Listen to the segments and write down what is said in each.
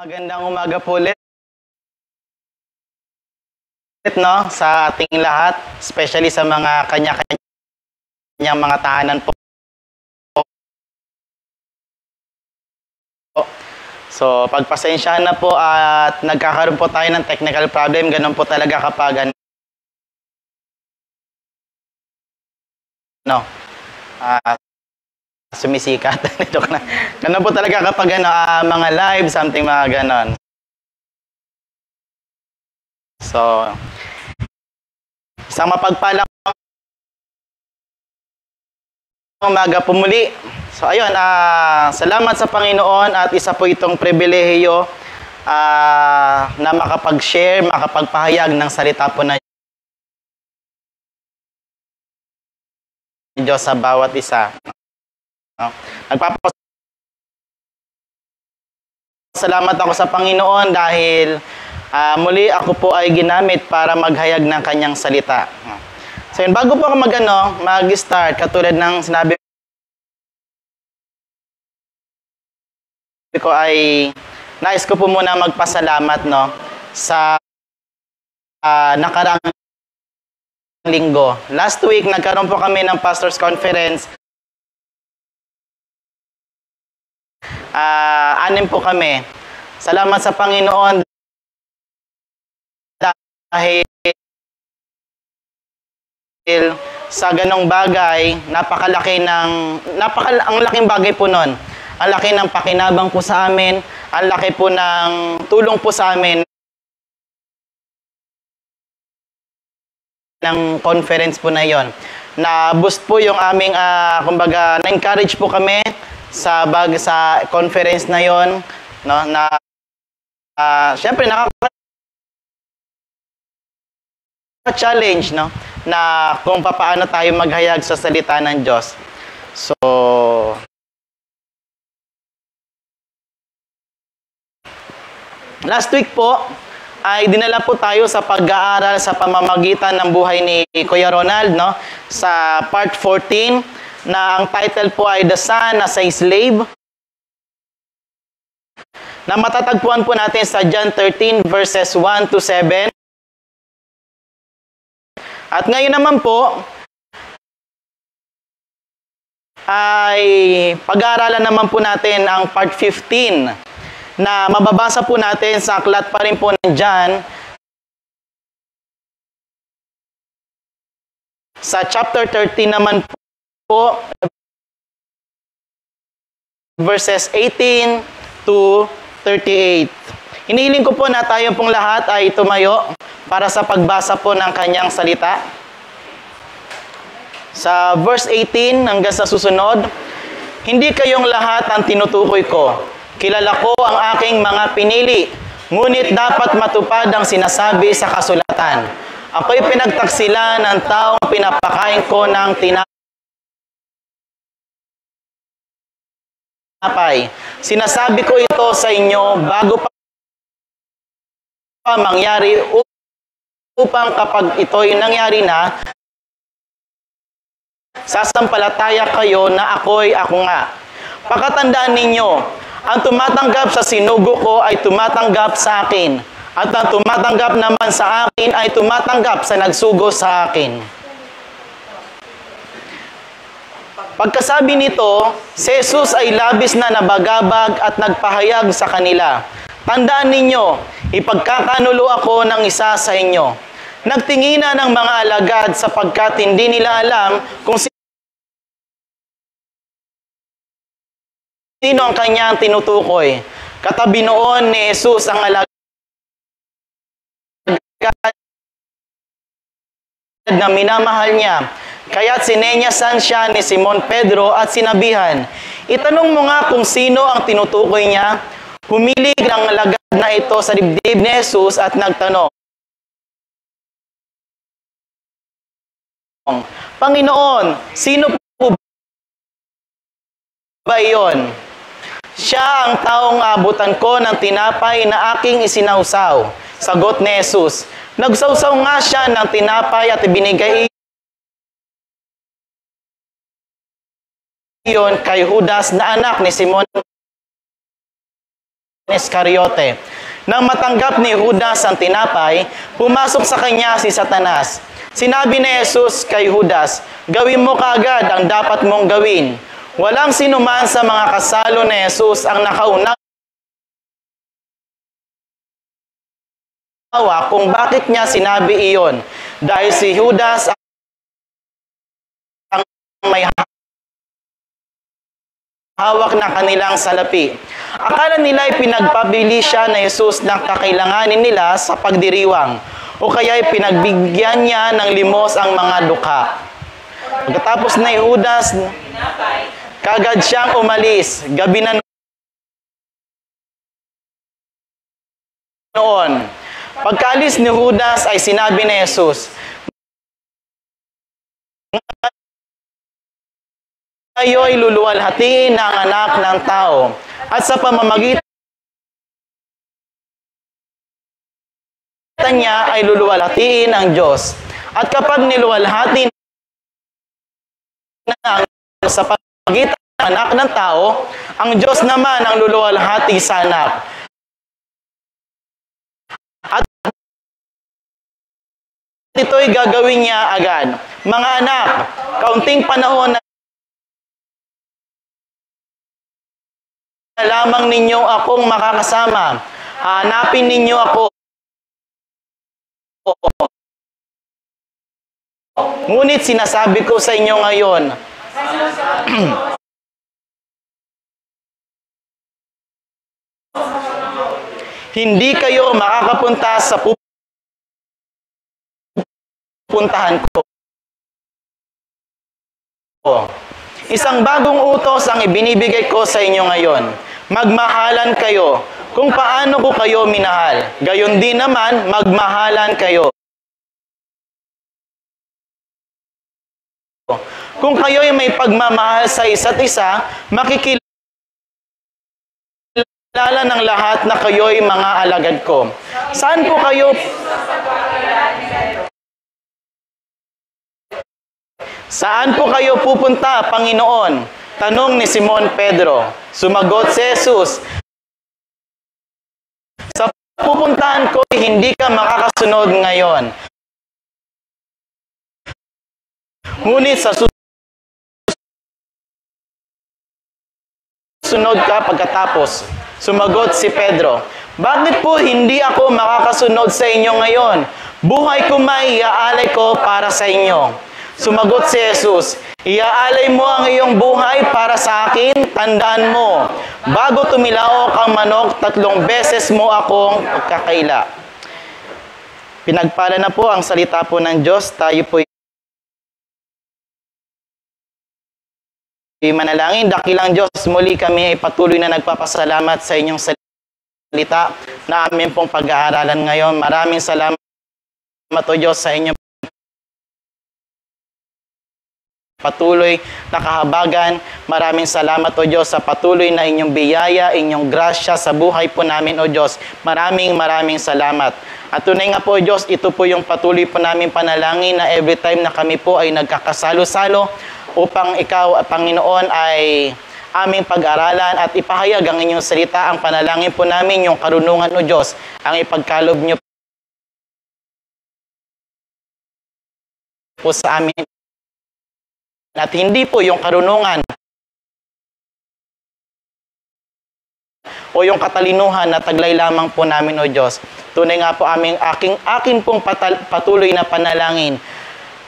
Magandang umaga po ulit, no, sa ating lahat, especially sa mga kanya-kanyang mga tahanan po. So, pagpasensyahan na po at nagkakaroon po tayo ng technical problem. Ganun po talaga kapag sumisikat. Ganun po talaga kapag mga live, something mga ganon. So, isang mapagpalang umaga po muli. So ayun, salamat sa Panginoon at isa po itong pribilehiyo na makapag-share, makapagpahayag ng salita po na Diyos sa bawat isa. Nagpapasalamat ako sa Panginoon dahil muli ako po ay ginamit para maghayag ng kanyang salita. So yun, bago po ako mag-start, katulad ng sinabi ko ay nais ko po muna magpasalamat sa nakaraang linggo. Last week, nagkaroon po kami ng Pastors Conference. 6 po kami. Salamat sa Panginoon dahil sa ganong bagay, ang laking bagay po nun. Ang laki ng pakinabang po sa amin, ang laki po ng tulong po sa amin ng conference po na yon. Na-boost po yung aming, kumbaga, na-encourage po kami sa conference na yon, no? Na, syempre, challenge, no? Na kung paano tayo maghayag sa salita ng Diyos. So, last week po, ay dinala po tayo sa pag-aaral sa pamamagitan ng buhay ni Kuya Ronald, no? Sa part 14, na ang title po ay The Son as a Slave, na matatagpuan po natin sa John 13 verses 1 to 7. At ngayon naman po, ay pag-aaralan naman po natin ang part 15, na mababasa po natin sa aklat pa rin po ng John, sa chapter 13 naman po, verses 18 to 38. Hinihiling ko po na tayo pong lahat ay tumayo para sa pagbasa po ng kanyang salita. Sa verse 18 hanggang sa susunod, hindi kayong lahat ang tinutukoy ko. Kilala ko ang aking mga pinili, ngunit dapat matupad ang sinasabi sa kasulatan. Ako'y pinagtaksilan ng taong pinapakain ko ng tinapay. Sinasabi ko ito sa inyo bago pa mangyari, upang kapag ito'y nangyari na, sasampalataya kayo na ako nga. Pakatandaan ninyo, ang tumatanggap sa sinugo ko ay tumatanggap sa akin. At ang tumatanggap naman sa akin ay tumatanggap sa nagsugo sa akin. Pagkasabi nito, si Jesus ay labis na nabagabag at nagpahayag sa kanila. Tandaan ninyo, ipagkakanulo ako ng isa sa inyo. Nagtingina ng mga alagad sapagkat hindi nila alam kung sino ang kanyang tinutukoy. Katabi noon ni Jesus ang alagad na minamahal niya. Kaya't sinenyasan siya ni Simon Pedro at sinabihan, itanong mo nga kung sino ang tinutukoy niya. Humilig ang alagad na ito sa dibdib ni Jesus at nagtanong, Panginoon, sino po ba iyon? Siya ang taong abutan ko ng tinapay na aking isinausaw. Sagot ni Jesus, nagsausaw nga siya ng tinapay at ibinigay iyon kay Judas na anak ni Simon Iscariote. Nang matanggap ni Judas ang tinapay, pumasok sa kanya si Satanas. Sinabi ni Jesus kay Judas, "Gawin mo kaagad ang dapat mong gawin." Walang sinuman sa mga kasalo ni Jesus ang nakaunang kung bakit niya sinabi iyon. Dahil si Judas ang may hawak ng kanilang salapi. Akala nila ay pinagpabili siya na Jesus ng kakailanganin nila sa pagdiriwang, o kaya ay pinagbigyan niya ng limos ang mga dukha. Pagkatapos na Judas, kagad siyang umalis. Gabi na noon. Pagkaalis ni Judas ay sinabi ni Jesus, "Kayo'y luluwalhatiin ng anak ng tao, at sa pamamagitan niya ay luluwalhatiin ang Diyos. At kapag niluwalhati na sa pamamagitan ng anak ng tao, ang Diyos naman ang luluwalhati sa anak. At ito'y gagawin niya agad. Mga anak, kaunting panahon na lamang ninyo akong makakasama. Hanapin ninyo ako. Ngunit sinasabi ko sa inyo ngayon, hindi kayo makakapunta sa pupuntahan ko. Isang bagong utos ang ibinibigay ko sa inyo ngayon. Magmahalan kayo kung paano ko kayo minahal. Gayon din naman, magmahalan kayo. Kung kayo'y may pagmamahal sa isa't isa, makikilala ng lahat na kayo'y mga alagad ko. Saan po kayo? Saan po kayo pupunta, Panginoon? Tanong ni Simon Pedro. Sumagot si Jesus, "Sa pupuntahan ko, hindi ka makakasunod ngayon. Ngunit sa susunod ka pagkatapos." Sumagot si Pedro, "Bakit po hindi ako makakasunod sa inyo ngayon? Buhay ko may iaalay ko para sa inyo." Sumagot si Jesus, "Iaalay mo ang iyong buhay para sa akin? Tandaan mo, bago tumilaok ang manok, 3 beses mo akong kakaila." Pinagpala na po ang salita po ng Diyos. Tayo po manalangin. Dakilang Diyos, muli kami ay patuloy na nagpapasalamat sa inyong salita na amin pong pag-aaralan ngayon. Maraming salamat o Diyos sa inyong patuloy na kahabagan. Maraming salamat o Diyos sa patuloy na inyong biyaya, inyong grasya sa buhay po namin o Diyos. Maraming salamat. At tunay nga po o Diyos, ito po yung patuloy po namin panalangin na every time na kami po ay nagkakasalo-salo upang ikaw, Panginoon, ay aming pag-aralan at ipahayag ang inyong salita. Ang panalangin po namin, yung karunungan o Diyos, ang ipagkalob niyo po sa amin. At hindi po yung karunungan o yung katalinuhan na taglay lamang po namin o Diyos. Tunay nga po aking pong patuloy na panalangin.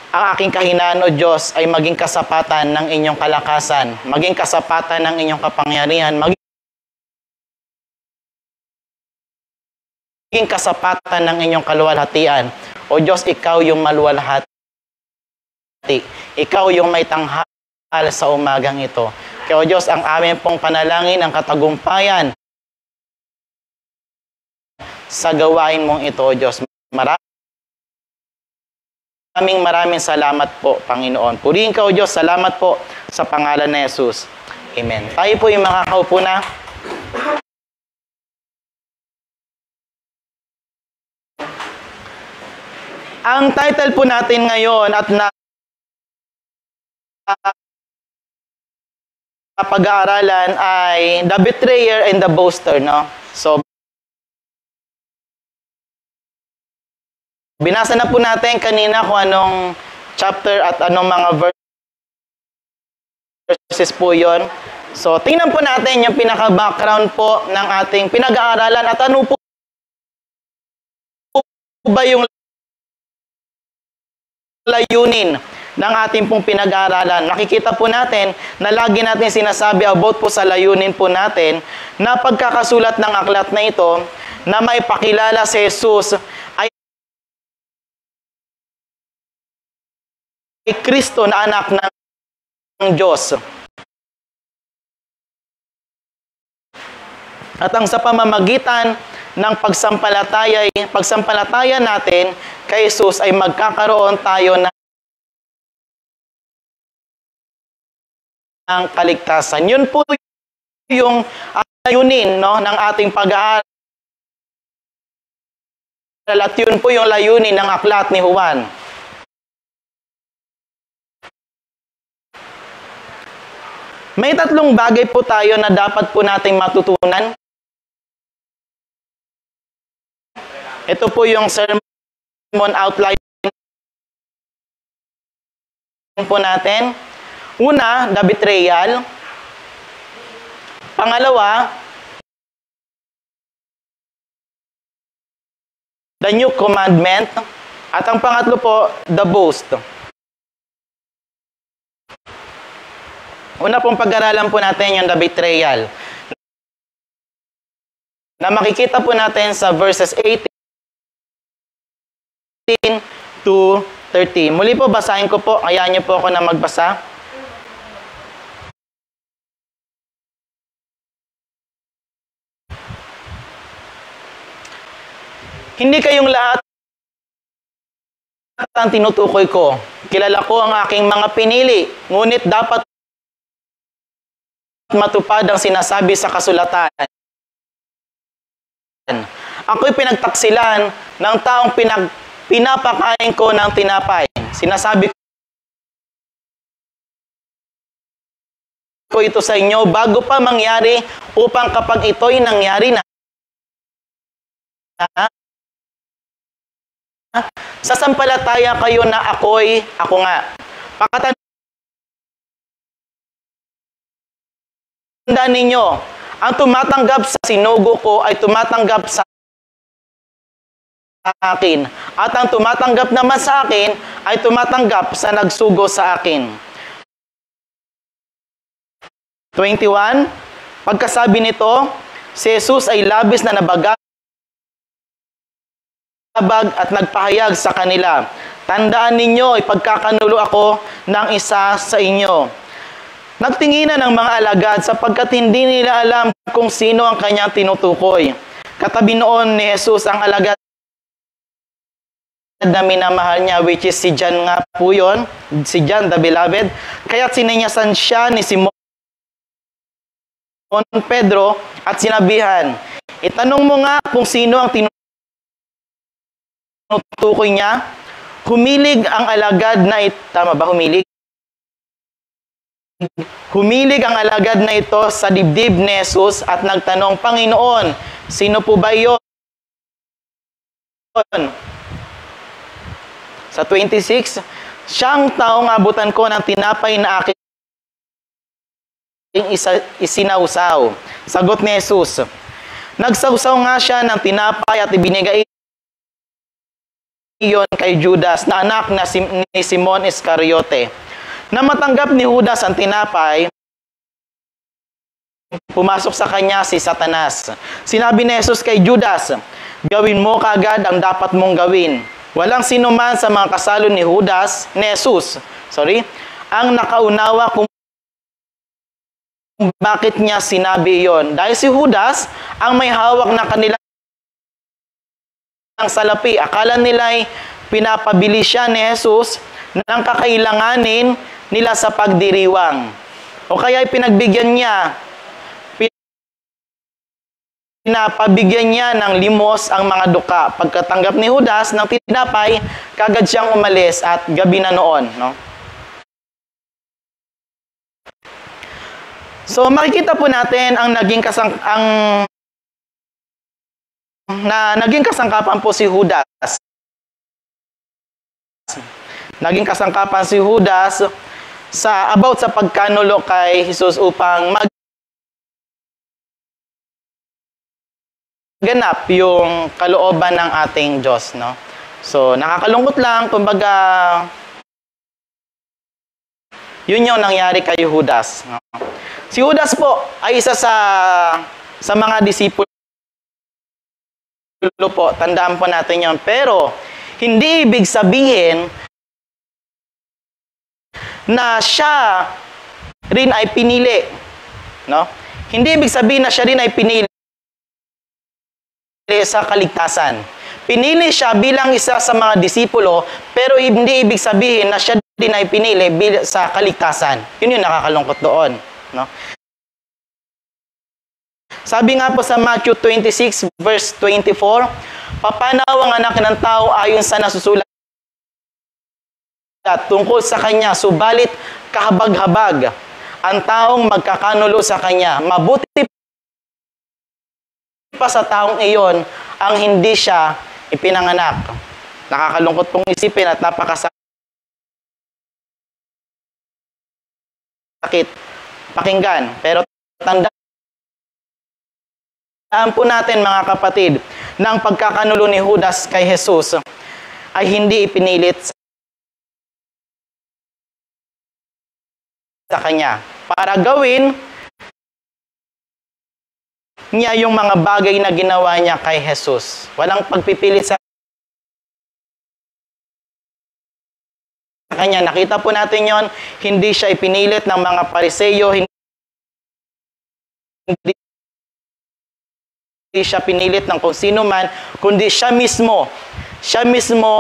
Ang aking kahinaan o Diyos ay maging kasapatan ng inyong kalakasan, maging kasapatan ng inyong kapangyarihan, maging kasapatan ng inyong kaluwalhatian. O Diyos, ikaw yung maluwalhati. Ikaw yung may tanghal sa umagang ito. Kaya o Diyos, ang amin pong panalangin, ang katagumpayan sa gawain mong ito, o Diyos. Maraming salamat po, Panginoon. Purihin ka, o Diyos. Salamat po sa pangalan ni Jesus. Amen. Tayo po yung makakaupo na. Ang title po natin ngayon at pag-aaralan ay The Betrayer and the Boaster, no? So, binasa na po natin kanina kung anong chapter at anong mga verses po yon. So, tingnan po natin yung pinaka-background po ng ating pinag-aaralan at ano po ba yung layunin ng ating pong pinag-aaralan. Nakikita po natin na lagi natin sinasabi about po sa layunin po natin na pagkakasulat ng aklat na ito na maipakilala si Jesus ay Kristo na anak ng Diyos. At ang sa pamamagitan ng pagsampalataya natin kay Jesus ay magkakaroon tayo ng kaligtasan. Yun po yung layunin, no, ng ating pag-aaral. At yun po yung layunin ng aklat ni Juan. May tatlong bagay po tayo na dapat po nating matutunan. Ito po yung sermon outline po natin. Una, the betrayal. Pangalawa, the new commandment. At ang pangatlo po, the boast. Una pong pag-aralan po natin yung the betrayal. Na makikita po natin sa verses 18 to 30. Muli po, basahin ko po. Hayaan niyo po ako na magbasa. Hindi kayong lahat ang tinutukoy ko. Kilala ko ang aking mga pinili, ngunit dapat matupad ang sinasabi sa kasulatan. Ako'y pinagtaksilan ng taong pinapakain ko ng tinapay. Sinasabi ko ito sa inyo bago pa mangyari upang kapag ito'y nangyari na, sasampalataya kayo na ako nga. Pakatandaan ninyo, ang tumatanggap sa sinugo ko ay tumatanggap sa akin. At ang tumatanggap naman sa akin ay tumatanggap sa nagsugo sa akin. 21. Pagkasabi nito, si Jesus ay labis na nabagabag at nagpahayag sa kanila. Tandaan ninyo, ipagkakanulo ako ng isa sa inyo. Nagtinginan ng mga alagad sapagkat hindi nila alam kung sino ang kanyang tinutukoy. Katabi noon ni Jesus ang alagad na minamahal niya, which is si John nga po yun, si John the Beloved. Kaya't sininyasan siya ni Simon Pedro at sinabihan, itanong mo nga kung sino ang tinutukoy niya. Humilig ang alagad na ito. Tama ba, humilig? Humilig ang alagad na ito sa dibdib ni Jesus at nagtanong, Panginoon, sino po ba yun? Sa 26, siyang taong abutan ko ng tinapay na aking isinausaw. Sagot ni Jesus, nagsausaw nga siya ng tinapay at ibinigay iyon kay Judas na anak ni Simon Iscariote. Na matanggap ni Judas ang tinapay, pumasok sa kanya si Satanas. Sinabi ni Jesus kay Judas, gawin mo kaagad ang dapat mong gawin. Walang sino man sa mga kasalo ni Judas, ni Jesus, ang nakaunawa kung bakit niya sinabi iyon. Dahil si Judas ang may hawak na kanilang salapi. Akala nila'y pinapabili siya ni Jesus ng kakailanganin nila sa pagdiriwang. O kaya pinagbigyan niya, pinapabigyan niya ng limos ang mga duka. Pagkatanggap ni Judas ng tinapay, kagad siyang umalis at gabi na noon. No? So makikita po natin ang naging na naging kasangkapan po si Judas. Naging kasangkapan si Judas about sa pagkanulo kay Jesus upang ganap yung kalooban ng ating Diyos, no? So, nakakalungkot lang, kumbaga, yun yung nangyari kay Judas, no? Si Judas po ay isa sa mga disipulo po, tandaan po natin yun. Pero, hindi ibig sabihin na siya rin ay pinili, no? Hindi ibig sabihin na siya rin ay pinili sa kaligtasan. Pinili siya bilang isa sa mga disipulo, pero hindi ibig sabihin na siya din ay pinili sa kaligtasan. Yun yung nakakalungkot doon, no? Sabi nga po sa Matthew 26 verse 24, papanaw ang anak ng tao ayon sa nasusulat tungkol sa kanya, subalit kahabag-habag ang taong magkakanulo sa kanya. Mabuti pa sa taong iyon ang hindi siya ipinanganak. Nakakalungkot pong isipin at napakasakit pakinggan. Pero tandaan po natin, mga kapatid, na ang pagkakanulo ni Judas kay Jesus ay hindi ipinilit sa kanya para gawin niya yung mga bagay na ginawa niya kay Jesus. Walang pagpipilit sa kanya. Nakita po natin yon, hindi siya ipinilit ng mga Pariseyo, hindi siya pinilit ng kung sino man, kundi siya mismo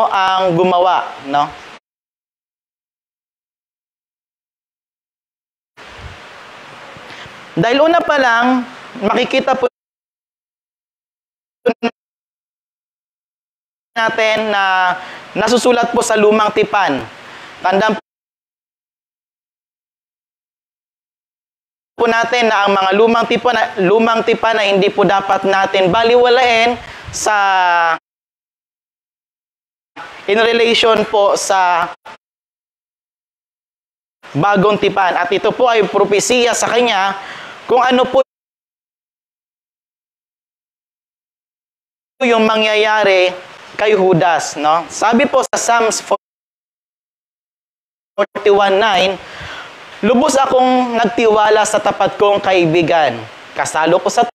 ang gumawa, no? Dahil una pa lang, makikita po natin na nasusulat po sa Lumang Tipan. Tandaan po natin na ang mga lumang tipan na hindi po dapat natin baliwalain in relation po sa bagong tipan. At ito po ay propesiya sa kanya kung ano po yung mangyayari kay Judas, no? Sabi po sa Psalms 41:9, lubos akong nagtiwala sa tapat kong kaibigan. Kasalo ko sa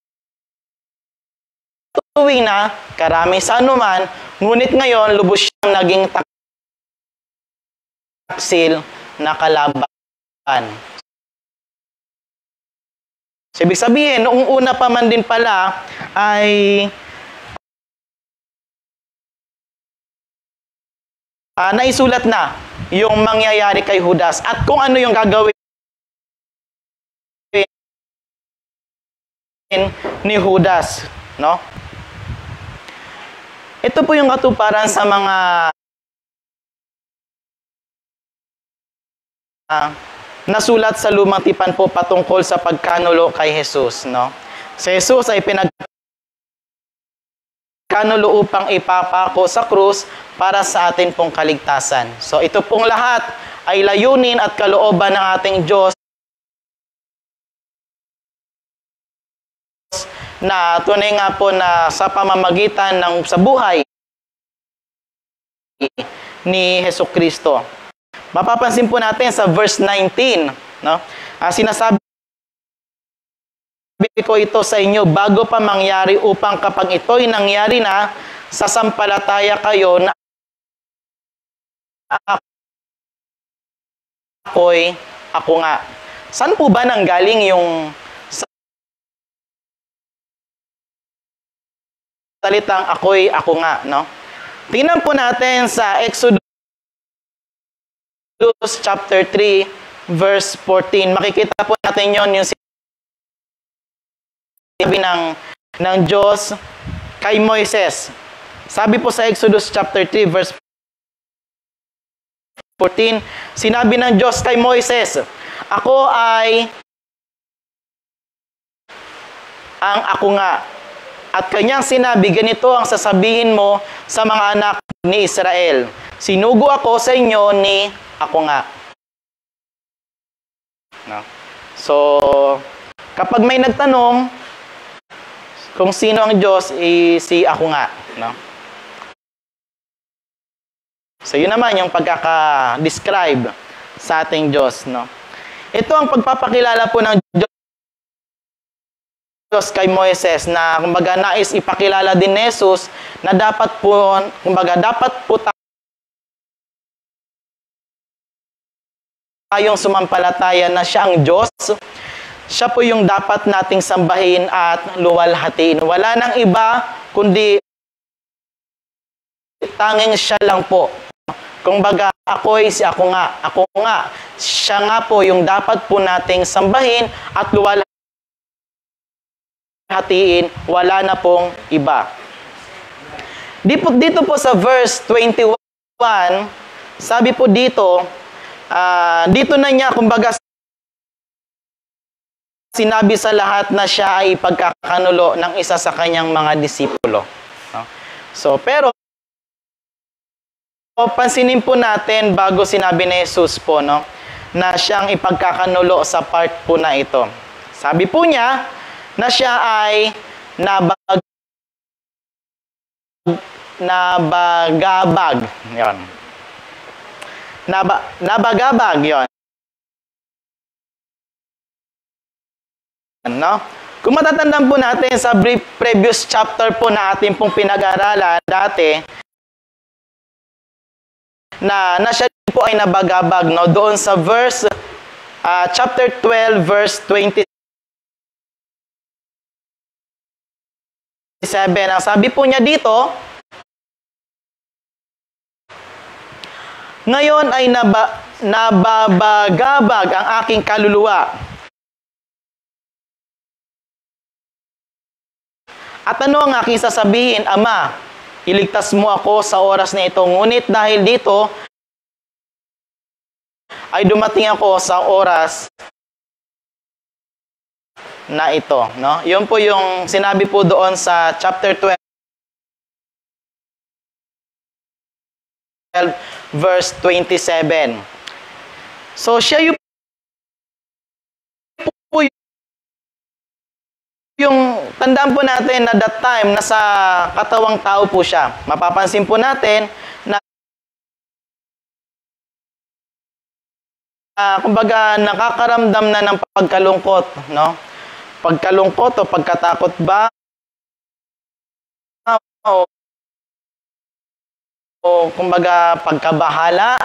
tuwing na karami sa anuman, ngunit ngayon lubos siyang naging taksil na kalaban. So, ibig sabihin, noong una pa man din pala ay naisulat na yung mangyayari kay Judas at kung ano yung gagawin ni Judas, no? Ito po yung katuparan sa mga nasulat sa Lumang Tipan po patungkol sa pagkanulo kay Jesus, no? Si Jesus ay pinagkanulo upang ipapako sa krus para sa atin pong kaligtasan. So ito pong lahat ay layunin at kalooban ng ating Diyos na tunay nga po na sa pamamagitan sa buhay ni Hesukristo. Mapapansin po natin sa verse 19, no? Sinasabi ko ito sa inyo bago pa mangyari upang kapag ito'y nangyari na, sasampalataya kayo na ako nga. Saan po ba nanggaling yung salitang ako nga, no? Tingnan po natin sa Exodus chapter 3 verse 14. Makikita po natin yung sinabi ng Diyos kay Moises. Sabi po sa Exodus chapter 3 verse 14, sinabi ng Diyos kay Moises, ako ay ang ako nga. At kanyang sinabi, ganito ang sasabihin mo sa mga anak ni Israel. Sinugo ako sa inyo ni ako nga. No? So, kapag may nagtanong kung sino ang Diyos, si ako nga. No? So, yun naman yung pagkaka-describe sa ating Diyos. No? Ito ang pagpapakilala po ng Diyos kay Moises na kumbaga nais ipakilala din ni Jesus na dapat po tayong sumampalataya na siya ang Diyos. Siya po yung dapat nating sambahin at luwalhatiin. Wala nang iba kundi tanging siya lang po. Kumbaga si ako nga. Siya nga po yung dapat po nating sambahin at luwalhatiin. Wala na pong iba. Dito po sa verse 21, sabi po dito na niya, kumbaga, sinabi sa lahat na siya ay pagkakanulo ng isa sa kanyang mga disipulo. No? So, pero, pansinin po natin bago sinabi ni Jesus po, no, na siyang ipagkakanulo sa part po na ito. Sabi po niya, na siya ay nabagabag. Yon. Nabagabag yon. No? Kung matatandaan po natin sa previous chapter po na ating pong pinag-aralan dati, na siya po ay nabagabag, no? Doon sa verse chapter 12 verse 27. Ang sabi po niya dito, ngayon ay nababagabag ang aking kaluluwa. At ano ang aking sasabihin? Ama, iligtas mo ako sa oras na ito. Ngunit dahil dito, ay dumating ako sa oras na ito. No? Yun po yung sinabi po doon sa chapter 12, verse 27. So, siya yung tandaan po natin na that time, nasa katawang tao po siya. Mapapansin po natin na kumbaga nakakaramdam na ng pagkalungkot, no? Pagkalungkot o pagkatakot ba? O kumbaga pagkabahala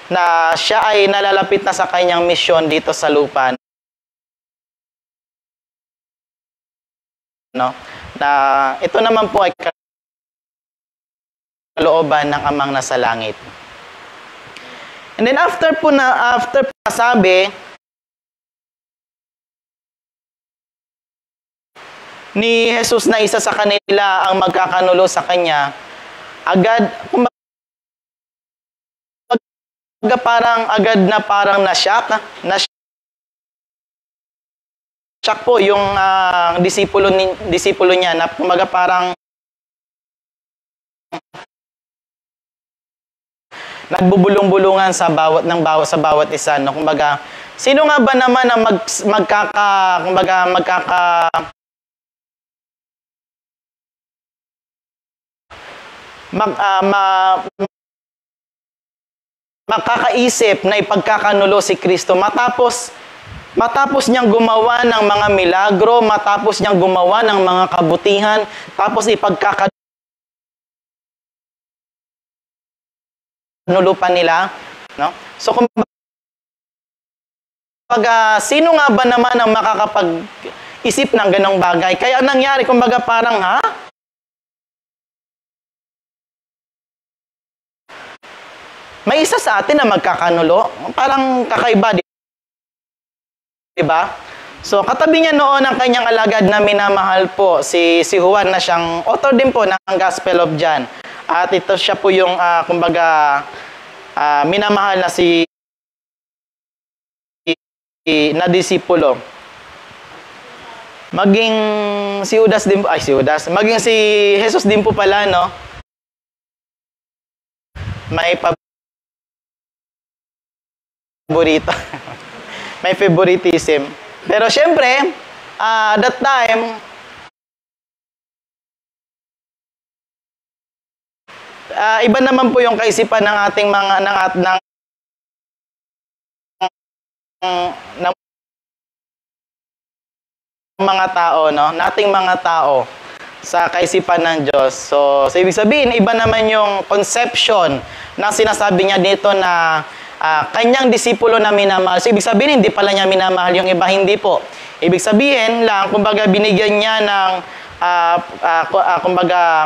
na siya ay nalalapit na sa kanyang misyon dito sa lupa. No? Na ito naman po ay kalooban ng Amang nasa langit. And then after sabi ni Jesus na isa sa kanila ang magkakanulo sa kanya, agad parang na-shock po yung disipulo niya na kumbaga parang nagbubulong-bulungan sa bawat isa, no? Kumbaga, sino nga ba naman ang makakaisip na ipagkakanulo si Kristo matapos niyang gumawa ng mga milagro, matapos niyang gumawa ng mga kabutihan, tapos ipagkakanulo pa nila, no? So sino nga ba naman ang makakapag-isip ng ganong bagay? Kaya nangyari, kumbaga parang, may isa sa atin na magkakanulo. Parang kakaiba, diba? So, katabi niya noon ang kanyang alagad na minamahal po, si Juan, na siyang author din po ng Gospel of John. At ito siya po yung, minamahal na na disipulo. Maging si Judas din, ay si Judas, maging si Jesus din po pala, no? May paborito. May favoritism. Pero syempre, that time, iba naman po yung kaisipan ng ating mga ng mga tao, no? Nating mga tao sa kaisipan ng Diyos. So ibig sabihin, iba naman yung conception na sinasabi niya dito na kanyang disipulo na minamahal. So ibig sabihin, hindi pala niya minamahal yung iba, hindi po. Ibig sabihin lang, kumbaga binigyan niya ng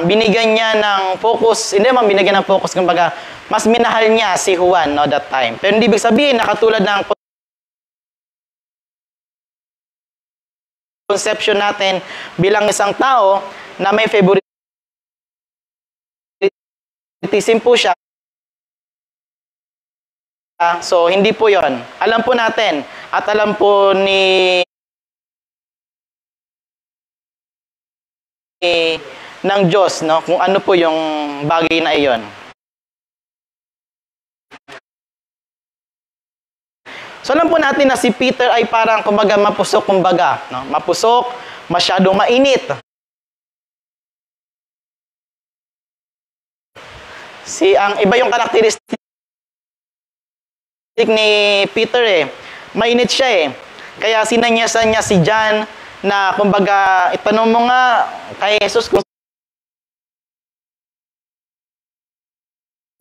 binigyan niya ng focus, hindi naman binigyan ng focus, kumbaga mas minahal niya si Juan, no, that time. Pero hindi ibig sabihin na katulad ng conception natin bilang isang tao na may favoritism po siya. So hindi po yon. Alam po natin at alam po ng Diyos, no, kung ano po yung bagay na iyon. So alam po natin na si Peter ay parang kumbaga mapusok, kumbaga, no? Mapusok, masyadong mainit. Ang iba yung karakteristik ni Peter mainit siya Kaya sinanyasan niya si John na kumbaga itanong mo nga kay Jesus kung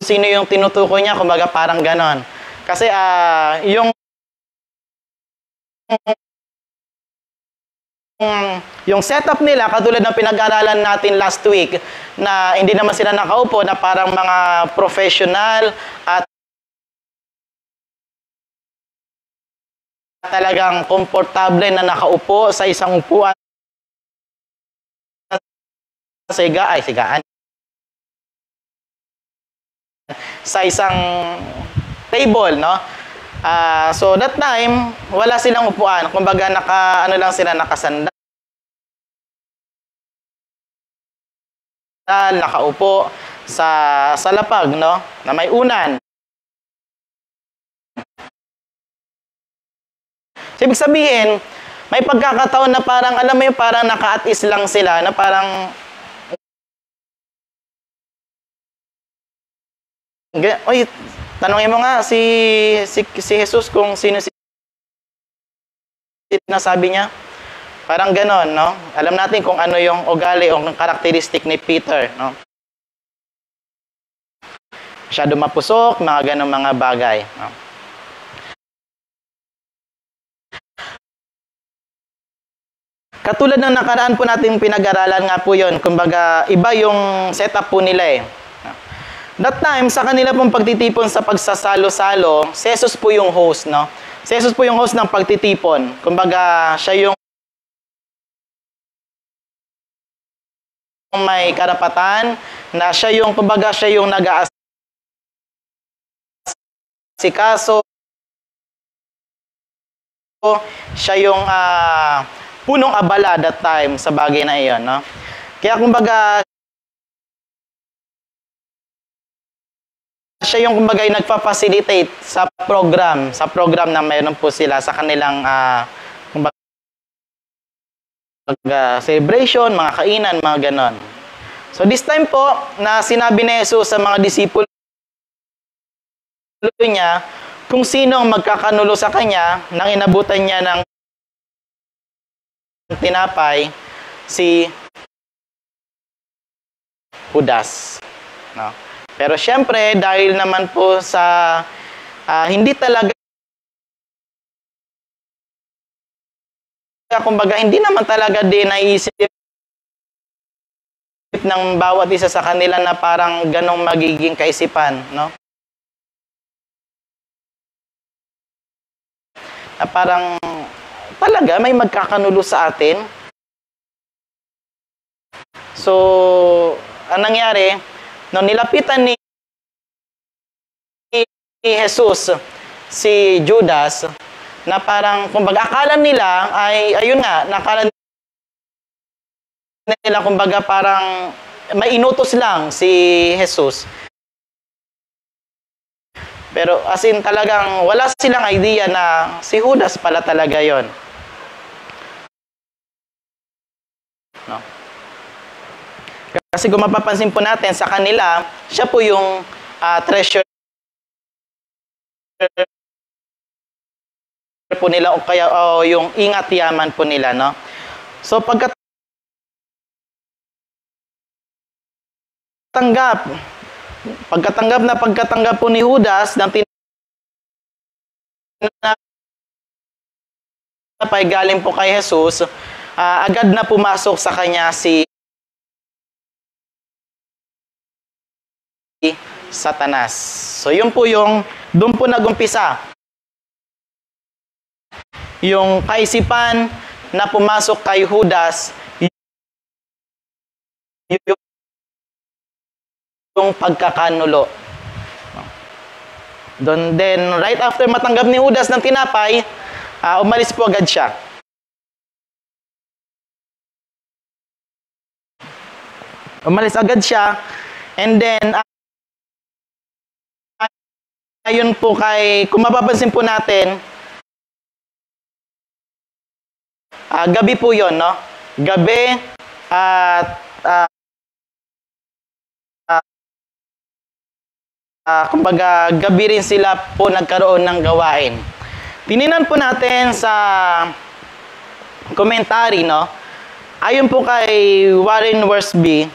sino yung tinutukoy niya, kumbaga parang ganon. Kasi yung setup nila, katulad ng pinag-aralan natin last week, na hindi naman sila nakaupo, na parang mga professional at talagang komportable na nakaupo sa isang upuan sigaan sa isang table, no? So that time, wala silang upuan. Kumbaga lang sila, nakasandal, nakaupo sa lapag, no? Na may unan. So, ibig sabihin, may pagkakataon na parang, alam mo yung parang naka-at-is lang sila, na parang oy, tanongin mo nga si Jesus kung sino nasabi niya. Parang ganon, no? Alam natin kung ano yung ugali o karakteristik ni Peter, no? Masyado mapusok, mga ganong mga bagay, no? Katulad ng nakaraan po natin pinag-aralan nga po yun. Kumbaga, iba yung setup po nila That time, sa kanila pong pagtitipon sa pagsasalo-salo, si Jesus po yung host, no? Si Jesus po yung host ng pagtitipon. Kumbaga, siya yung may karapatan, na siya yung, kumbaga, siya yung nag-aasikaso, siya yung punong abala that time sa bagay na iyon, no? Kaya kumbaga, siya yung kumbaga nagpa-facilitate sa program na mayroon po sila sa kanilang kumbaga, celebration, mga kainan, mga ganon. So this time po, na sinabi ni Jesus sa mga disipulo niya kung sino ang magkakanulo sa kanya nang inabutan niya ng tinapay, si Judas, no? Pero syempre, dahil naman po sa hindi talaga, kumbaga, hindi naman talaga din naisip ng bawat isa sa kanila na parang ganong magiging kaisipan, no? Na parang talaga may magkakanulo sa atin. So, ang nangyari, nung nilapitan ni Jesus si Judas, na parang, kumbaga, akala nila ay, ayun nga, nakala nila, kumbaga parang may inutos lang si Jesus. Pero as in talagang wala silang idea na si Judas pala talaga yon. No? Kasi kung mapapansin po natin sa kanila, siya po yung treasure po nila o kaya yung ingat yaman po nila, no? So pagkatanggap po ni Judas ng tinapay galing po kay Jesus, agad na pumasok sa kanya si Satanas. So yun po yung doon po nagumpisa yung kaisipan na pumasok kay Judas, yung pagkakanulo. Then right after matanggap ni Judas ng tinapay, umalis po agad siya. Umalis agad siya, and then ayun po kung mapapansin po natin, gabi po yon, no? Gabi at kumbaga gabi rin sila po nagkaroon ng gawain. Tininan po natin sa commentary, no? Ayon po kay Warren Wiersbe,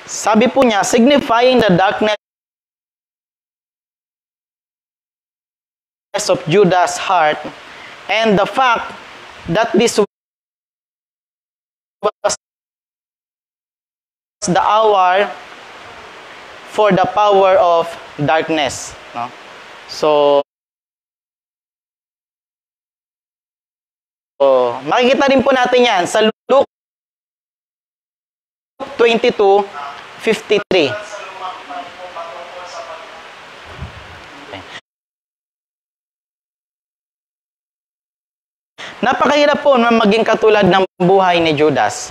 sabi po niya, signifying the darkness of Judas' heart and the fact that this was the hour for the power of darkness, no? So makikita rin po natin yan sa Luke 22:53. Napakahirap po na maging katulad ng buhay ni Judas.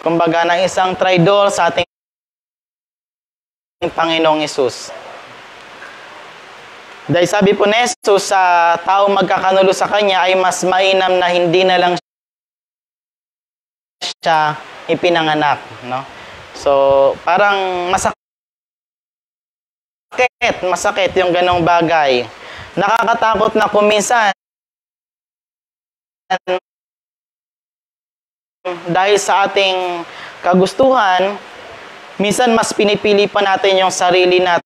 Kumbaga, ng isang traidor sa ating Panginoong Hesus. Dahil sabi po ni Jesus, sa tao magkakanulo sa kanya ay mas mainam na hindi na lang siya ipinanganak, no? So, parang masakit yung ganong bagay. Nakakatakot na kuminsan dahil sa ating kagustuhan, minsan mas pinipili pa natin yung sarili natin,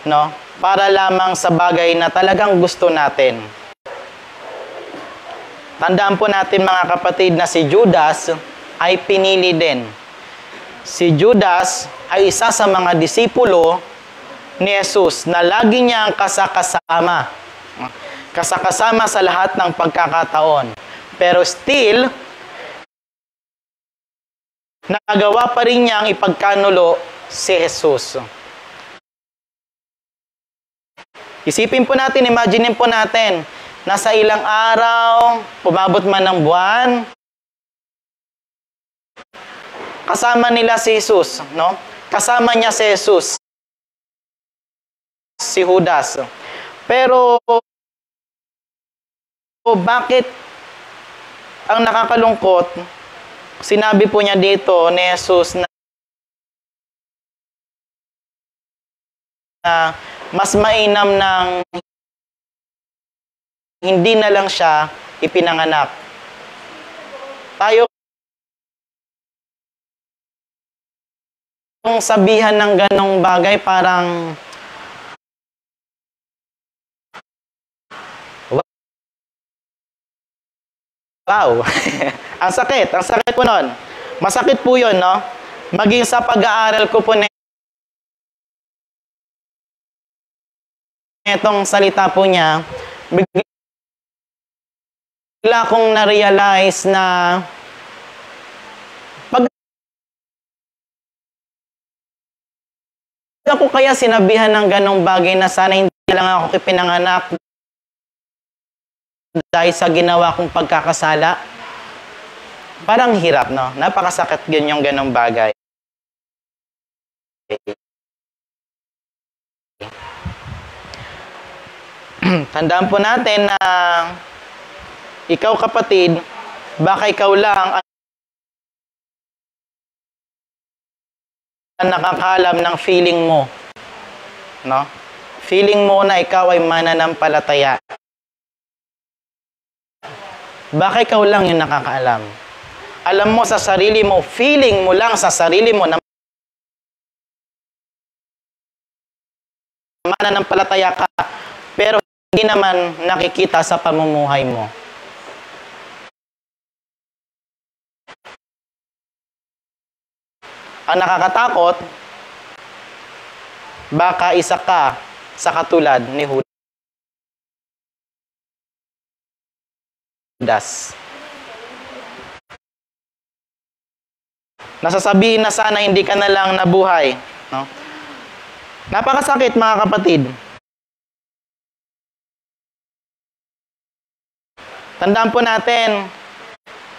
no? Para lamang sa bagay na talagang gusto natin. Tandaan po natin mga kapatid na si Judas ay pinili din. Si Judas ay isa sa mga disipulo ni Jesus na lagi niyang kasakasama sa lahat ng pagkakataon. Pero still, nagawa pa rin niyang ipagkanulo si Jesus. Isipin po natin, imagine po natin, nasa ilang araw, umabot man ng buwan, kasama nila si Jesus, no? Kasama niya si Jesus, si Judas. Pero bakit ang nakakalungkot, sinabi po niya dito ni Jesus na mas mainam ng hindi na lang siya ipinanganak. Tayo kung sabihan ng ganong bagay, parang wow. Ang sakit po nun. Masakit po yun, no? Maging sa pag-aaral ko po itong salita po niya, bigla kong na-realize na pag ako kaya sinabihan ng ganong bagay na sana hindi lang ako ipinanganak dahil sa ginawa kong pagkakasala? Parang hirap, no? Napakasakit yun yung ganong bagay. Tandaan po natin na ikaw kapatid, baka ikaw lang ang nakakalam ng feeling mo. No? Feeling mo na ikaw ay mananampalataya. Baka ikaw lang yung nakakaalam. Alam mo sa sarili mo, feeling mo lang sa sarili mo na mananampalataya ka, pero hindi naman nakikita sa pamumuhay mo. Ang nakakatakot, baka isa ka sa katulad ni Judas. Nasasabihin na sana hindi ka na lang nabuhay. No? Napakasakit mga kapatid. Tandaan po natin,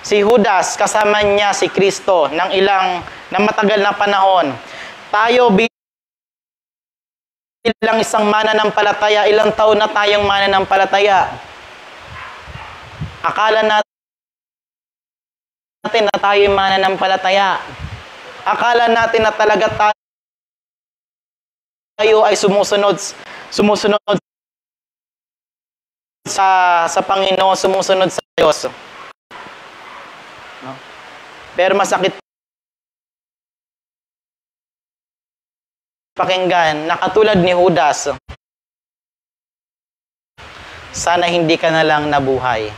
si Judas kasama niya si Kristo ng matagal na panahon. Tayo bilang isang mananampalataya, ilang taon na tayong mananampalataya. Akala natin na tayo mananampalataya. Akala natin na talaga tayo ay sumusunod sa Panginoon, sumusunod sa Diyos. No? Pero masakit pakinggan na katulad ni Judas, sana hindi ka na lang nabuhay.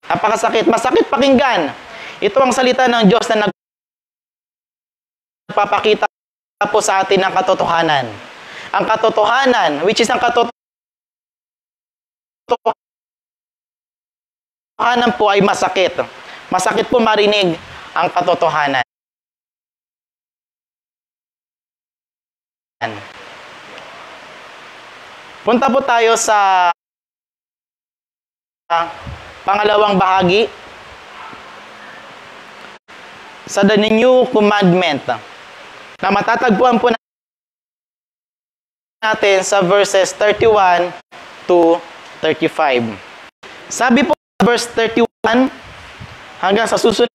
Napakasakit, masakit pakinggan. Ito ang salita ng Diyos na nagpapakita po sa atin ng katotohanan. Ang katotohanan, which is ang katotohanan po ay masakit. Masakit po marinig ang katotohanan. Punta po tayo sa pangalawang bahagi sa The New Commandment na matatagpuan po natin sa verses 31 to 35. Sabi po sa verse 31 hanggang sa susunod,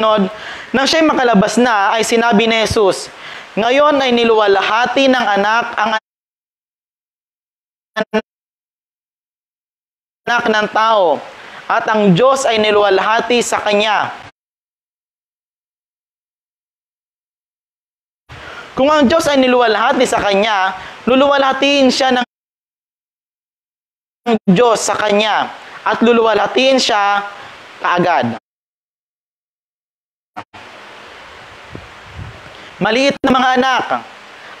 nang siya'y makalabas na, ay sinabi ni Jesus, ngayon ay niluwalhati ng anak ng tao, at ang Diyos ay niluwalhati sa kanya. Kung ang Diyos ay niluwalhati sa kanya, luluwalhatiin siya ng Diyos sa kanya, at luluwalhatiin siya kaagad. Maliit na mga anak,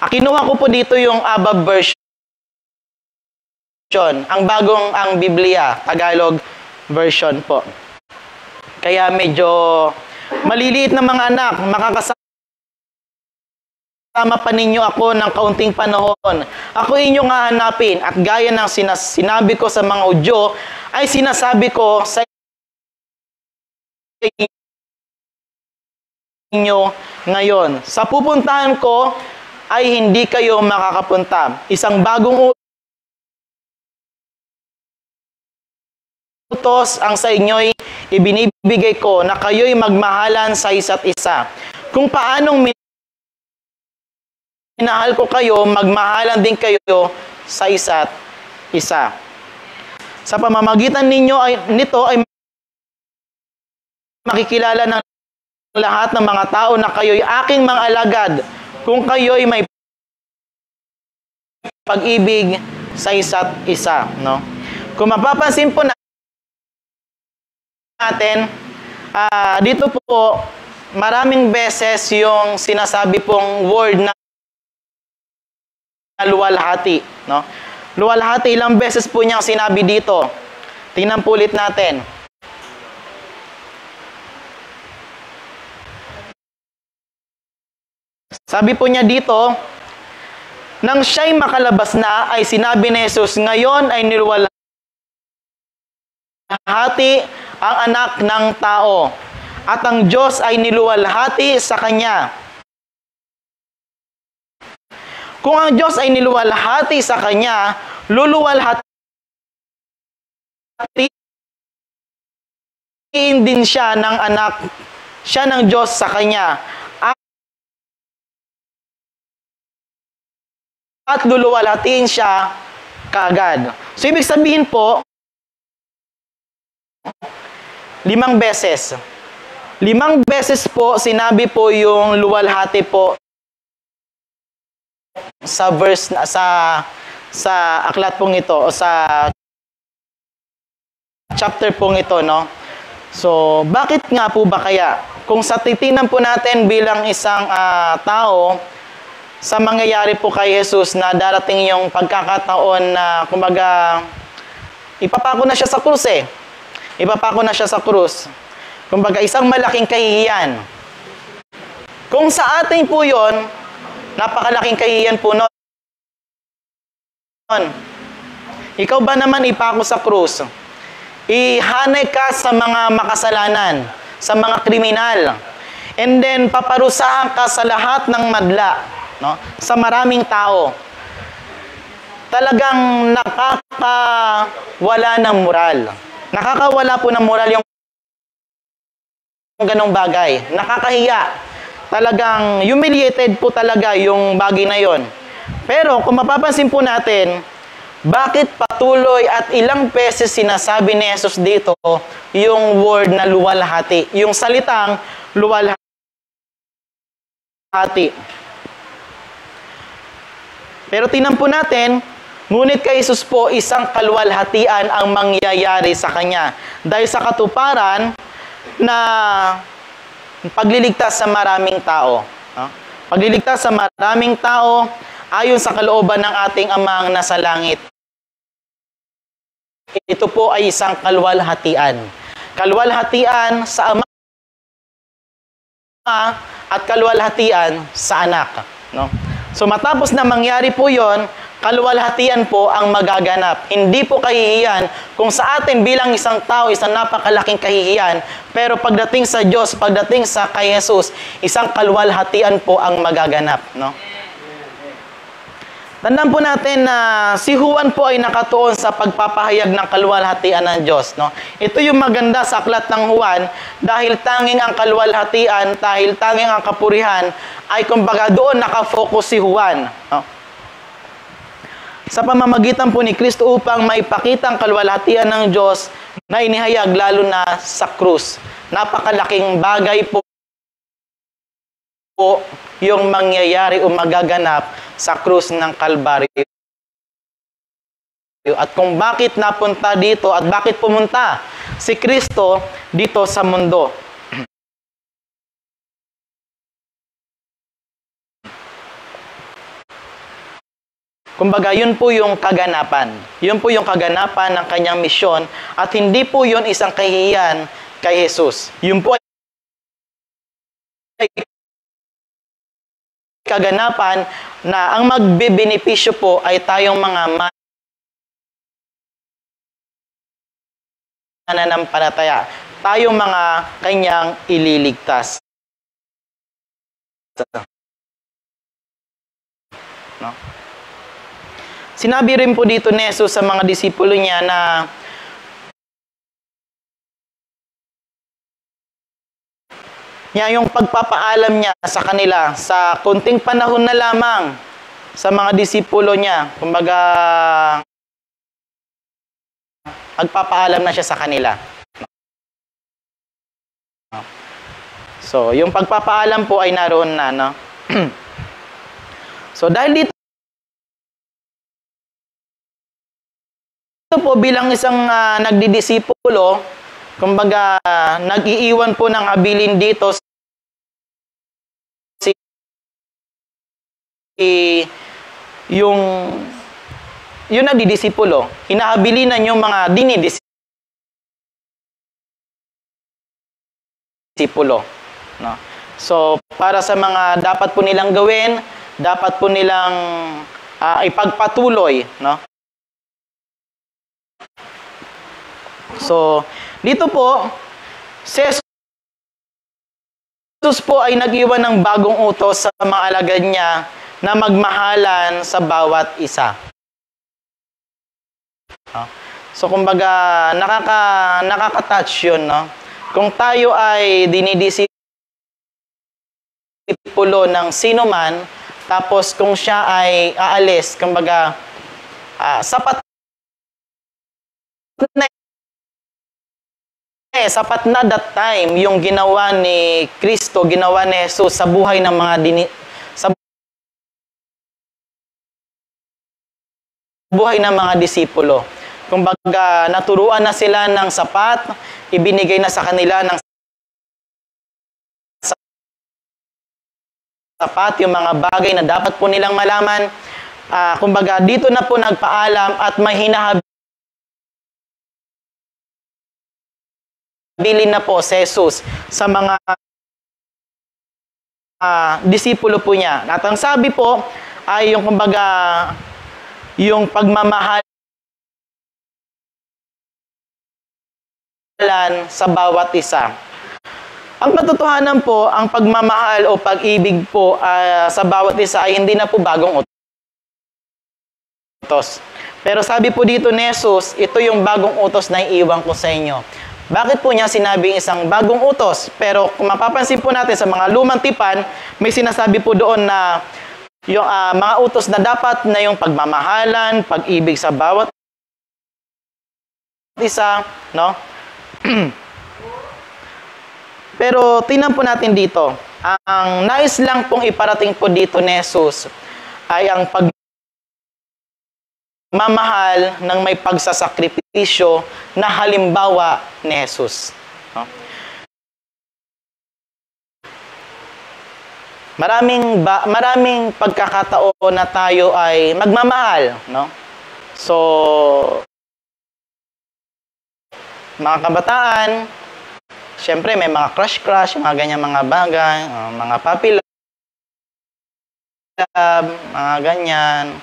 kinuha ko po dito yung above version, ang Biblia, Tagalog version po. Kaya medyo maliliit na mga anak, makakasama pa ninyo ako ng kaunting panahon. Ako inyong hahanapin, at gaya ng sinabi ko sa mga Hudyo, ay sinasabi ko sa inyo ngayon. Sa pupuntahan ko ay hindi kayo makakapunta. Isang bagong utos ang sa inyo'y ibinibigay ko, na kayo'y magmahalan sa isa't isa. Kung paanong minahal ko kayo, magmahalan din kayo sa isa't isa. Sa pamamagitan nito ay makikilala ng lahat ng mga tao na kayo'y aking mga alagad, kung kayo'y may pag-ibig sa isa't isa. No? Kung mapapansin po natin, dito po, maraming beses yung sinasabi pong word na luwalhati. No? Luwalhati, ilang beses po niyang sinabi dito. Tingnan po ulit natin. Sabi po niya dito, Nang siya'y makalabas na, ay sinabi ni Jesus, ngayon ay niluwalhati ang anak ng tao, at ang Diyos ay niluwalhati sa kanya. Kung ang Diyos ay niluwalhati sa kanya, luluwalhatiin din siya ng anak, siya ng Diyos sa kanya. At luluwalhatiin siya kaagad. So, ibig sabihin po, 5 beses. 5 beses po, sinabi po yung luwalhati po sa verse, sa aklat pong ito, o sa chapter pong ito, no? So, bakit nga po ba kaya? Kung sa titinan po natin bilang isang tao, sa mangyayari po kay Jesus na darating yung pagkakataon na, kumbaga, ipapako na siya sa krus eh. Ipapako na siya sa krus. Kumbaga, isang malaking kahihiyan. Kung sa atin po yon, napakalaking kahihiyan po noon. Ikaw ba naman ipako sa krus? Ihanay ka sa mga makasalanan, sa mga kriminal. And then, paparusahan ka sa lahat ng madla. No? Sa maraming tao, talagang nakakawala ng moral. Nakakawala po ng moral yung ganong bagay. Nakakahiya. Talagang humiliated po talaga yung bagay na yon. Pero kung mapapansin po natin, bakit patuloy at ilang beses sinasabi ni Jesus dito yung word na luwalhati, yung salitang luwalhati. Pero tingnan po natin, ngunit kay Jesus po, isang kaluwalhatian ang mangyayari sa kanya. Dahil sa katuparan na pagliligtas sa maraming tao. No? Pagliligtas sa maraming tao, ayon sa kalooban ng ating Amang nasa langit. Ito po ay isang kaluwalhatian. Kaluwalhatian sa Ama at kaluwalhatian sa Anak. No? So matapos na mangyari po yon, kaluwalhatian po ang magaganap. Hindi po kahihiyan. Kung sa atin bilang isang tao, isang napakalaking kahihiyan, pero pagdating sa Diyos, pagdating sa kay Jesus, isang kaluwalhatian po ang magaganap. No? Tandaan po natin na si Juan po ay nakatuon sa pagpapahayag ng kaluwalhatian ng Diyos. No? Ito yung maganda sa aklat ng Juan, dahil tanging ang kaluwalhatian, dahil tanging ang kapurihan, ay kumbaga doon nakafocus si Juan. No? Sa pamamagitan po ni Kristo upang maipakita ang kaluwalhatian ng Diyos na inihayag lalo na sa krus. Napakalaking bagay po yung mangyayari o magaganap sa krus ng Kalbaryo. At kung bakit napunta dito at bakit pumunta si Kristo dito sa mundo. Kumbaga, yun po yung kaganapan. Yun po yung kaganapan ng kanyang misyon at hindi po yun isang kahihiyan kay Jesus. Yun po ay kaganapan na ang magbebenepisyo po ay tayong mga mananampalataya. Tayong mga kanyang ililigtas. No? Sinabi rin po dito ni Jesus sa mga disipulo niya na yung pagpapaalam niya sa kanila sa kunting panahon na lamang sa mga disipulo niya. Kumbaga, magpapaalam na siya sa kanila. So, yung pagpapaalam po ay naroon na, no? So, dahil dito po bilang isang nagdidisipulo, kumbaga, nag-iiwan po ng habilin dito yung nagdidisipulo. Hinahabilinan yung mga dinidisipulo. No? So, para sa mga dapat po nilang gawin, dapat po nilang ipagpatuloy, no? So, dito po, si Jesus po ay nag-iwan ng bagong utos sa mga alagad niya na magmahalan sa bawat isa. No? So, kumbaga, nakaka-touch yun, no? Kung tayo ay dinidisipulo ng sino man, tapos kung siya ay aalis, kumbaga, sapat na that time yung ginawa ni Kristo, ginawa ni Jesus sa buhay ng mga buhay ng mga disipulo. Kumbaga, naturuan na sila ng sapat, ibinigay na sa kanila ng sapat yung mga bagay na dapat po nilang malaman. Kumbaga, dito na po nagpaalam at may hinahabilin na po si Jesus sa mga disipulo po niya. At ang sabi po ay yung kumbaga yung pagmamahal sa bawat isa. Ang katotohanan po, ang pagmamahal o pag-ibig po sa bawat isa ay hindi na po bagong utos. Pero sabi po dito ni Jesus, ito yung bagong utos na iiwan ko sa inyo. Bakit po niya sinabing isang bagong utos? Pero kung mapapansin po natin sa mga lumang tipan, may sinasabi po doon na yung mga utos na dapat na yung pagmamahalan, pag-ibig sa bawat isa, no? Pero tingnan po natin dito. Ang nais lang pong iparating po dito ni Jesus ay ang pagmamahal ng may pagsasakripisyo na halimbawa ni Jesus. No? Maraming pagkakataon na tayo ay magmamahal, no? So, mga kabataan, syempre may mga crush, mga ganyan mga bagay, mga puppy love, mga ganyan.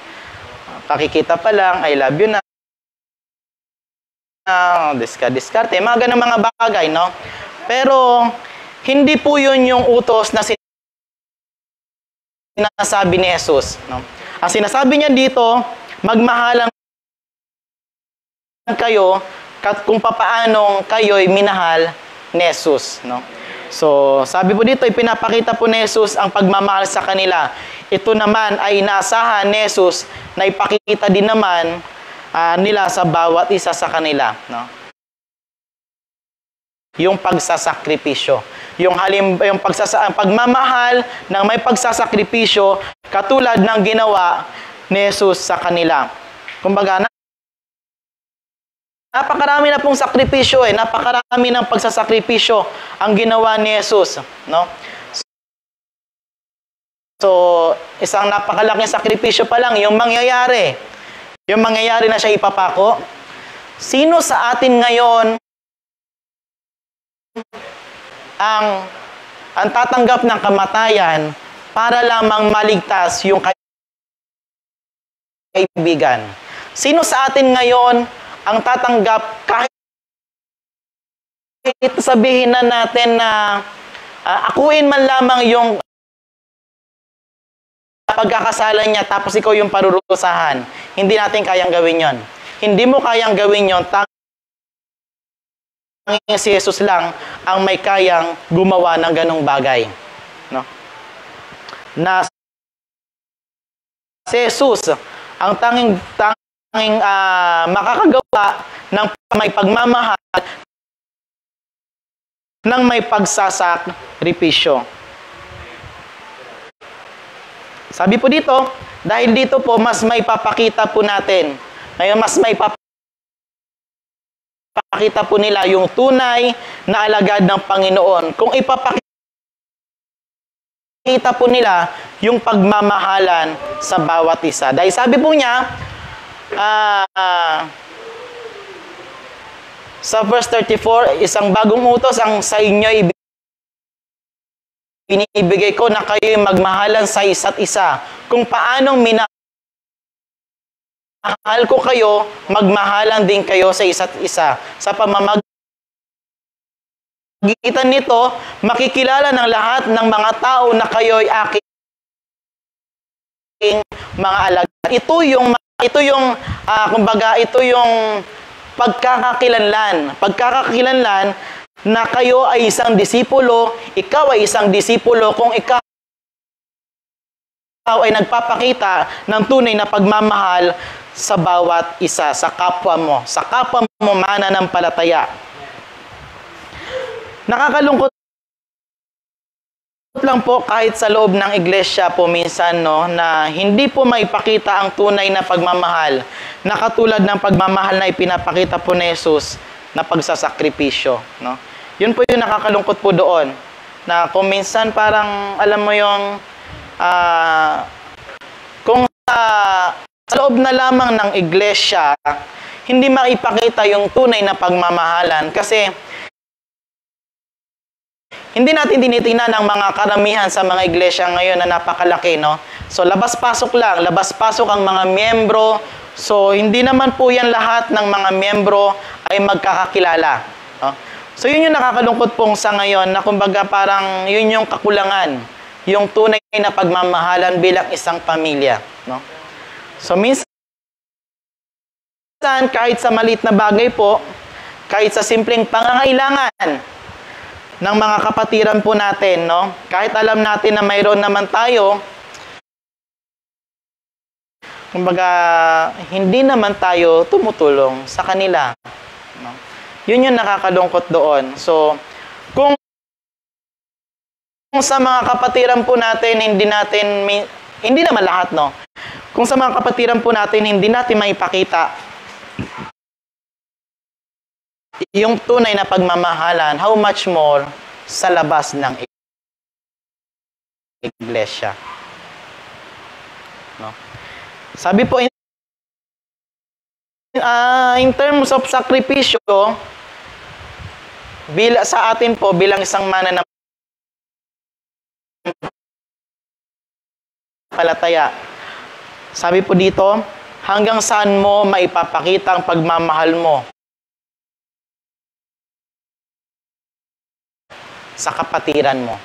Pakikita pa lang, I love you na. Diskarte, mga ganang mga bagay, no? Pero, hindi po yun yung utos na sinasabi ni Jesus, no? Ang sinasabi niya dito, magmahalan kayo kung papaanong kayo'y minahal ni Jesus, no? So, sabi po dito, ipinapakita po ni Jesus ang pagmamahal sa kanila. Ito naman ay inaasahan ni Jesus na ipakita din naman nila sa bawat isa sa kanila, no? Yung pagsasakripisyo. Yung pagmamahal ng may pagsasakripisyo katulad ng ginawa ni Jesus sa kanila. Kumbaga, napakarami na pong sakripisyo napakarami ng pagsasakripisyo ang ginawa ni Jesus, no? So, isang napakalaking sakripisyo pa lang yung mangyayari. Yung mangyayari na siya ipapako. Sino sa atin ngayon ang tatanggap ng kamatayan para lamang maligtas yung kaibigan? Sino sa atin ngayon ang tatanggap kahit sabihin na natin na akuin man lamang yung pagkakasalan niya tapos ikaw yung parurusahan? Hindi natin kayang gawin yon. Hindi mo kayang gawin yon. Tanging si Jesus lang ang may kayang gumawa ng ganong bagay, no? Na si Jesus ang tanging makakagawa ng may pagmamahal ng may pagsasakripisyo. Sabi po dito, dahil dito po mas may papakita po natin. Ngayon mas may papakita po nila yung tunay na alagad ng Panginoon. Kung ipapakita po nila yung pagmamahalan sa bawat isa. Dahil sabi po niya, sa verse 34, isang bagong utos ang sa inyo inibigay ko na kayo'y magmahalan sa isa't isa. Kung paanong mahal ko kayo, magmahalan din kayo sa isa't isa. Sa pamamagitan nito, makikilala ng lahat ng mga tao na kayo'y aking mga alagad. Ito yung pagkakakilanlan. Pagkakakilanlan na kayo ay isang disipulo, ikaw ay isang disipulo kung ikaw ay nagpapakita ng tunay na pagmamahal sa bawat isa, sa kapwa mo mananampalataya. Nakakalungkot lang po kahit sa loob ng iglesia po minsan na hindi po maipakita ang tunay na pagmamahal na katulad ng pagmamahal na ipinapakita po ni Jesus na pagsasakripisyo. Yun po yung nakakalungkot po doon. Na kung minsan parang alam mo yung kung sa loob na lamang ng iglesia, hindi maipakita yung tunay na pagmamahalan kasi hindi natin tinitingnan ang mga karamihan sa mga iglesia ngayon na napakalaki, So, labas-pasok lang. Labas-pasok ang mga miyembro. So, hindi naman po yan lahat ng mga miyembro ay magkakakilala. So, yun yung nakakalungkot pong sa ngayon na kumbaga parang yun yung kakulangan. Yung tunay na pagmamahalan bilang isang pamilya. So, minsan, kahit sa maliit na bagay po, kahit sa simpleng pangangailangan ng mga kapatiran po natin, kahit alam natin na mayroon naman tayo, kumbaga, hindi naman tayo tumutulong sa kanila. Yun yung nakakalungkot doon. So, kung sa mga kapatiran po natin, hindi naman lahat, Kung sa mga kapatiran po natin, hindi natin maipakita yung tunay na pagmamahalan, how much more sa labas ng iglesia. Sabi po, in terms of sakripisyo, sa atin po bilang isang mananampalataya, sabi po dito, hanggang saan mo maipapakita ang pagmamahal mo sa kapatiran mo.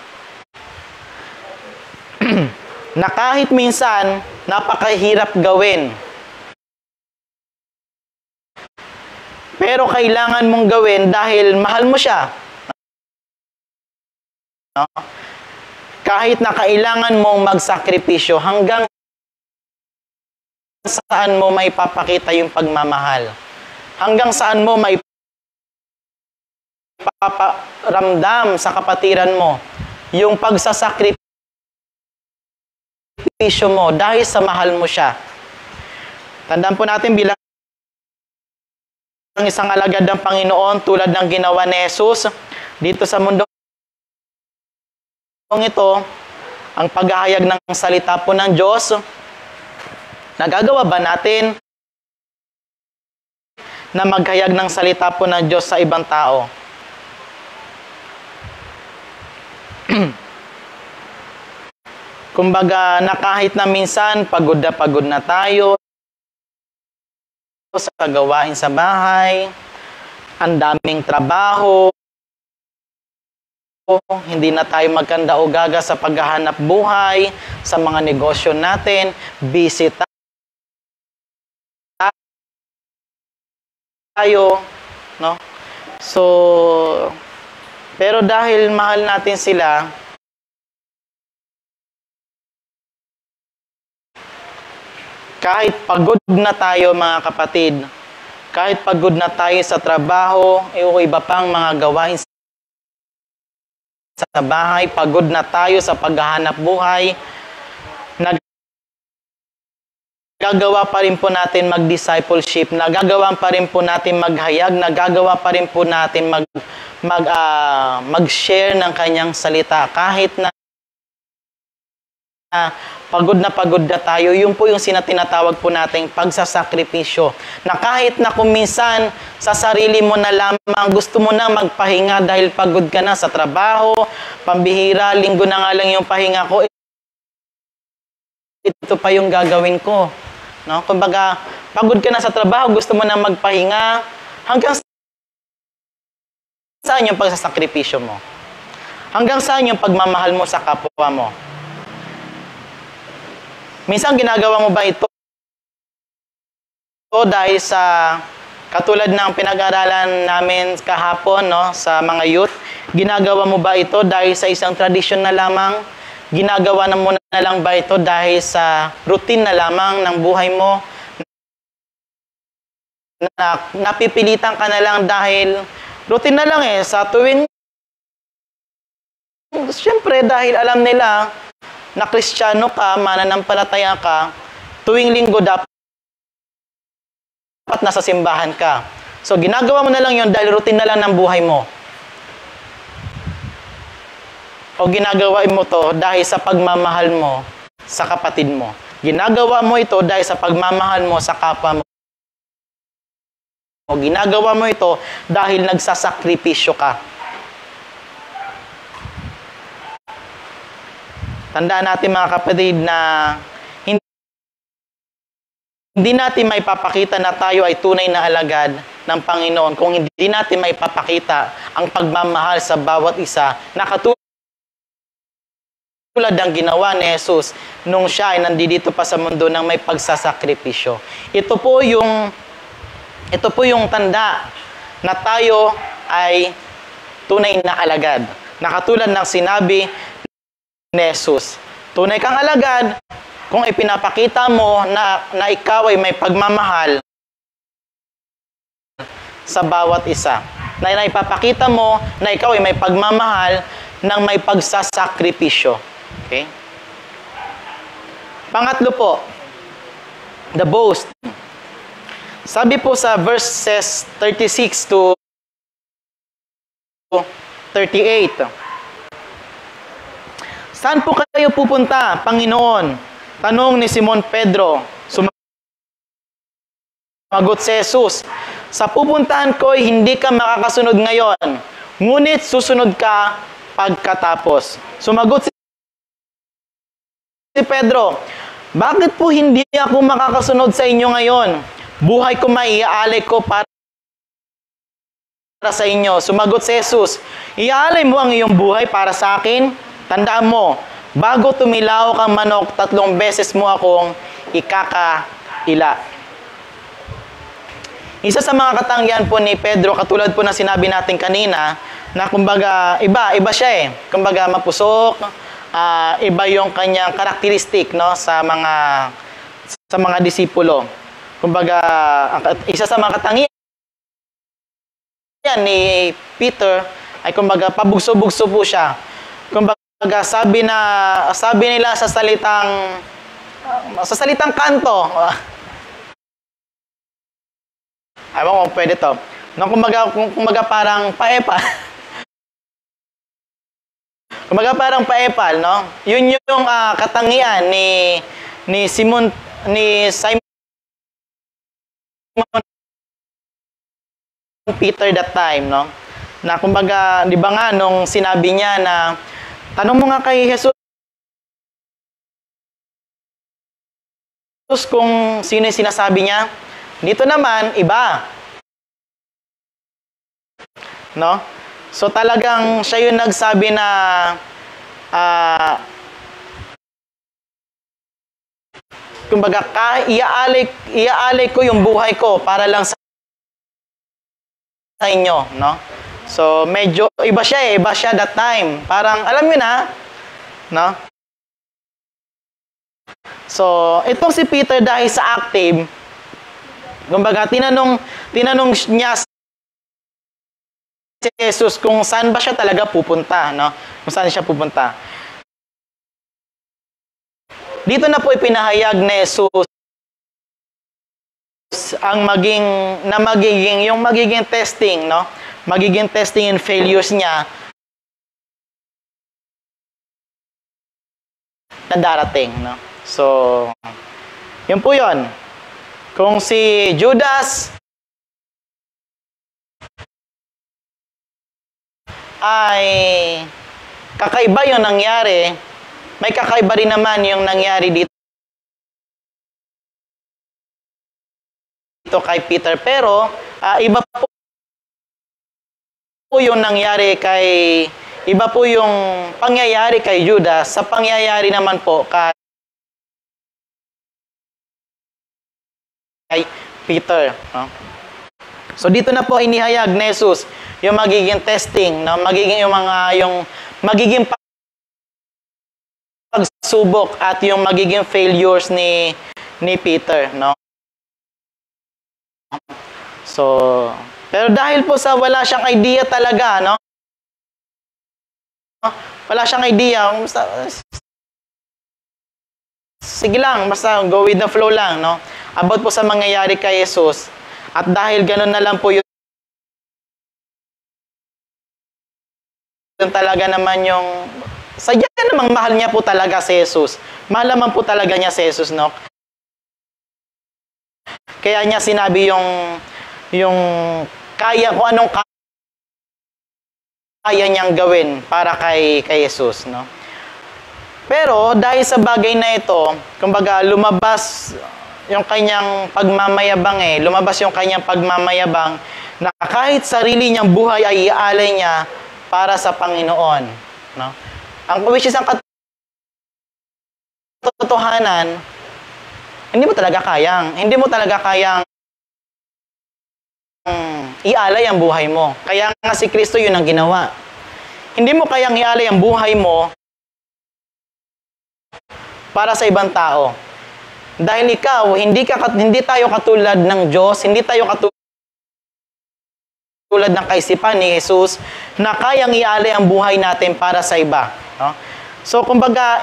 Na kahit minsan, napakahirap gawin. Pero kailangan mong gawin dahil mahal mo siya. Kahit na kailangan mong magsakripisyo, hanggang saan mo may papakita yung pagmamahal? Hanggang saan mo may paparamdam sa kapatiran mo yung pagsasakripisyo mo dahil sa mahal mo siya? Tandaan po natin bilang isang alagad ng Panginoon tulad ng ginawa ni Jesus dito sa mundo ito, ang paghahayag ng salita po ng Diyos, nagagawa ba natin na maghayag ng salita po ng Diyos sa ibang tao? Kumbaga, na kahit na minsan pagod na tayo sa gawain sa bahay, ang daming trabaho, hindi na tayo magkanda o gaga sa paghahanap buhay, sa mga negosyo natin, busy tayo, So, pero dahil mahal natin sila, kahit pagod na tayo mga kapatid, kahit pagod na tayo sa trabaho, o iba pang mga gawain sa bahay, pagod na tayo sa paghahanap buhay, nagagawa pa rin po natin mag-discipleship, nagagawa pa rin po natin maghayag, nagagawa pa rin po natin mag-share ng kanyang salita. Kahit na pagod na tayo, yun po yung tinatawag po nating pagsasakripisyo. Na kahit na kung minsan sa sarili mo na lamang gusto mo na magpahinga dahil pagod ka na sa trabaho, pambihira, linggo na nga lang yung pahinga ko, ito pa yung gagawin ko. Kumbaga, Pagod ka na sa trabaho, gusto mo na magpahinga. Hanggang saan yung pagsasakripisyo mo? Hanggang saan yung pagmamahal mo sa kapwa mo? Minsan ginagawa mo ba ito? O dahil sa katulad ng pinag-aralan namin kahapon, no, sa mga youth, ginagawa mo ba ito dahil sa isang tradisyon na lamang? Ginagawa na mo na lang ba ito dahil sa routine na lamang ng buhay mo? Na napipilitan ka na lang dahil routine na lang sa tuwing siyempre dahil alam nila na Kristiyano ka, mananampalataya ka, tuwing linggo dapat nasa simbahan ka. So ginagawa mo na lang yon dahil routine na lang ng buhay mo. O ginagawa mo to dahil sa pagmamahal mo sa kapatid mo. Ginagawa mo ito dahil sa pagmamahal mo sa kapwa mo. O ginagawa mo ito dahil nagsasakripisyo ka. Tandaan natin mga kapatid na hindi natin may papakita na tayo ay tunay na alagad ng Panginoon kung hindi natin may papakita ang pagmamahal sa bawat isa na katulad ng ginawa ni Jesus nung siya ay nandito pa sa mundo ng may pagsasakripisyo. Ito po yung tanda na tayo ay tunay na alagad. Na katulad ng sinabi ni Jesus. Tunay kang alagad kung ipinapakita mo na ikaw ay may pagmamahal sa bawat isa. Na ipapakita mo na ikaw ay may pagmamahal ng may pagsasakripisyo. Okay? Pangatlo po, the boast. Sabi po sa verses 36 to 38. Saan po kayo pupunta, Panginoon? Tanong ni Simon Pedro. Sumagot si Jesus, sa pupuntahan ko hindi ka makakasunod ngayon, ngunit susunod ka pagkatapos. Sumagot si Pedro, bakit po hindi ako makakasunod sa inyo ngayon? Buhay ko maiaalay ko para sa inyo. Sumagot si Jesus, iaalay mo ang iyong buhay para sa akin? Tandaan mo, bago tumilaw kang manok, 3 beses mo akong ikakaila. Isa sa mga katangian po ni Pedro, katulad po na sinabi natin kanina, na kumbaga, iba siya Kumbaga, mapusok, iba yung kanyang karakteristik, no, sa mga disipulo. Kumbaga, isa sa mga katangian ni Peter ay kumbaga pabugso-bugso po siya. Kumbaga sabi nila sa salitang kanto. Ewan ko pwede to. No, kumbaga parang paepal. Kumbaga parang paepal, no? Yun yung katangian ni Simon Peter that time, no? Na kumbaga, di ba nga, nung sinabi niya na, tanong mo nga kay Jesus kung sino yung sinasabi niya. Dito naman, iba. No? So talagang siya yung nagsabi na, kumbaga, iaalay ko yung buhay ko para lang sa inyo, no? So, medyo iba siya that time. Parang, alam niyo na, no? So, itong si Peter dahil sa active, kumbaga, tinanong niya si Jesus kung saan ba siya talaga pupunta, no? Kung saan siya pupunta. Dito na po ipinahayag ni Jesus ang magiging testing, no? Magiging testing and failures niya na darating, no? So, yun po yun. Kung si Judas ay kakaiba yung nangyari, may kakaiba rin naman yung nangyari dito dito kay Peter. Pero iba po yung nangyari iba po yung pangyayari kay Judas sa pangyayari naman po kay Peter. No? So dito na po inihayag ni Jesus yung magiging testing, no? Yung magiging pagsubok at yung magiging failures ni Peter, no? So, pero dahil po sa wala siyang idea talaga, no? Wala siyang idea, sige lang, basta go with the flow lang, no? About po sa mangyayari kay Jesus. At dahil ganun na lang po yun talaga naman yung sadya namang mahal niya po talaga si Jesus. Mahal naman po talaga niya si Jesus, no? Kaya niya sinabi yung kaya, kung anong kaya niyang gawin para kay Jesus, no? Pero dahil sa bagay na ito, kumbaga lumabas yung kanyang pagmamayabang lumabas yung kanyang pagmamayabang na kahit sarili niyang buhay ay iaalay niya para sa Panginoon, no? Ang which is ang katotohanan, hindi mo talaga kayang ialay ang buhay mo. Kaya nga si Kristo yun ang ginawa. Hindi mo kayang ialay ang buhay mo para sa ibang tao. Dahil ikaw, hindi tayo katulad ng Diyos, hindi tayo katulad ng kaisipan ni Jesus na kayang ialay ang buhay natin para sa iba. No? So, kumbaga,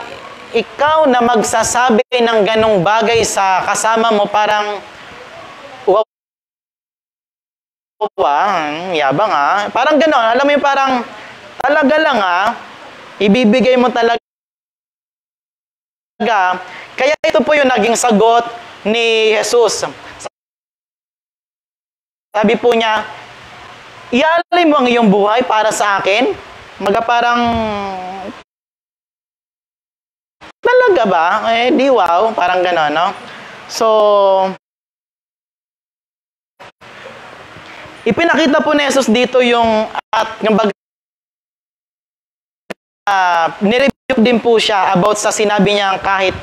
ikaw na magsasabi ng ganong bagay sa kasama mo, parang yabang parang ganon, alam mo yung parang talaga lang ibibigay mo talaga. Kaya ito po yung naging sagot ni Jesus. Sabi po niya, ialay mo ang iyong buhay para sa akin? Parang talaga ba? Di wow, parang gano'n, no? So, ipinakita po ni Jesus dito yung nirebuke din po siya about sa sinabi niya kahit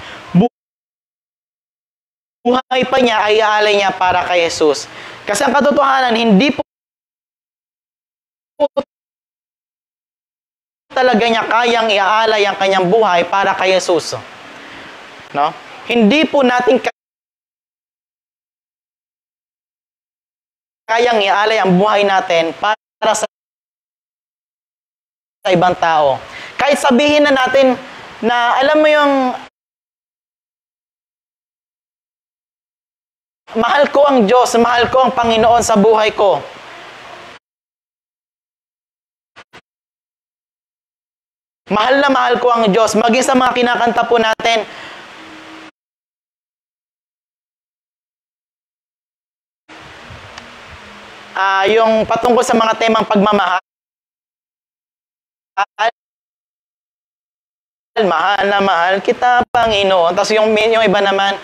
buhay pa niya ay iaalay niya para kay Jesus. Kasi ang katotohanan, hindi po talaga niya kayang iaalay ang kanyang buhay para kay Jesus. No? Hindi po natin kayang iaalay ang buhay natin para sa ibang tao. Kahit sabihin na natin na, alam mo yung mahal ko ang Diyos, mahal ko ang Panginoon sa buhay ko. Mahal na mahal ko ang Diyos. Maging sa mga kinakanta po natin, yung patungkol sa mga temang pagmamahal, mahal na mahal kita, Panginoon. Tapos yung iba naman,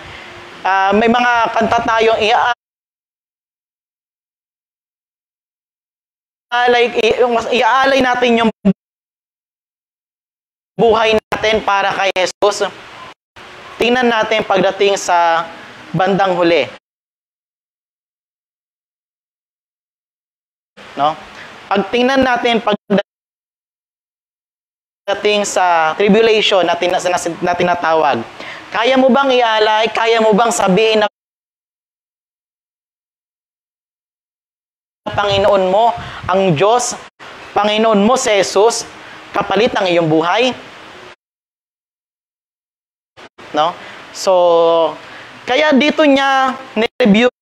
may mga kanta tayong iaalay natin yung buhay natin para kay Jesus. Tingnan natin pagdating sa bandang huli. No? Pagtingnan natin pagdating sa tribulation na tinatawag. Kaya mo bang ialay? Kaya mo bang sabihin na Panginoon mo, ang Diyos, Panginoon mo si Jesus, kapalit ng iyong buhay? No? So, kaya dito niya ni-review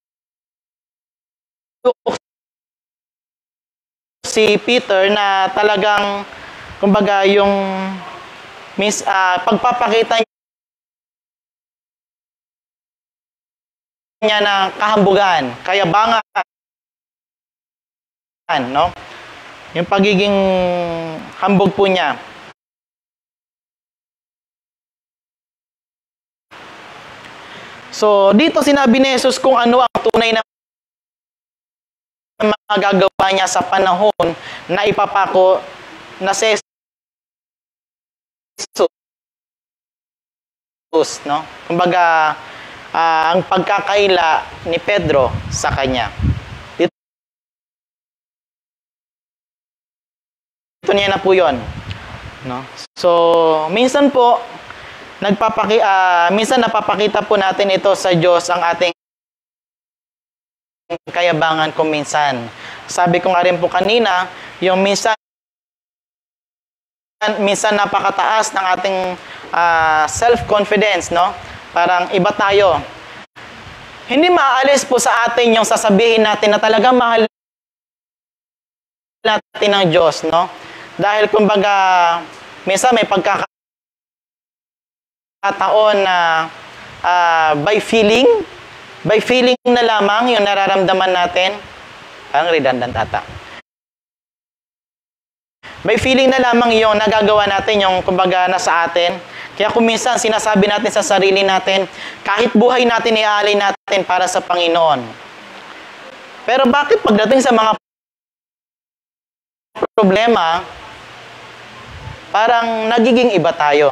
si Peter na talagang, kumbaga, yung pagpapakita niya ng kahambugan, kayabangan, no? Yung pagiging hambog po niya. So, dito sinabi ni Jesus kung ano ang tunay na magagawa niya sa panahon na ipapako na si Jesus, no? Kumbaga, ang pagkakaila ni Pedro sa kanya. Ito niya na po yun. No? So, minsan po, minsan napapakita po natin ito sa Diyos ang ating kayabangan kung minsan. Sabi ko nga rin po kanina, yung minsan napakataas ng ating self-confidence, no? Parang iba tayo. Hindi maalis po sa atin yung sasabihin natin na talagang mahal natin ng Diyos, no? Dahil kumbaga, minsan may pagkakataon na by feeling na lamang yung nararamdaman natin. Parang redundant ata. By feeling na lamang yung nagagawa natin, yung kumbaga nasa atin. Kaya kung minsan sinasabi natin sa sarili natin, kahit buhay natin iaalay natin para sa Panginoon. Pero bakit pagdating sa mga problema, parang nagiging iba tayo?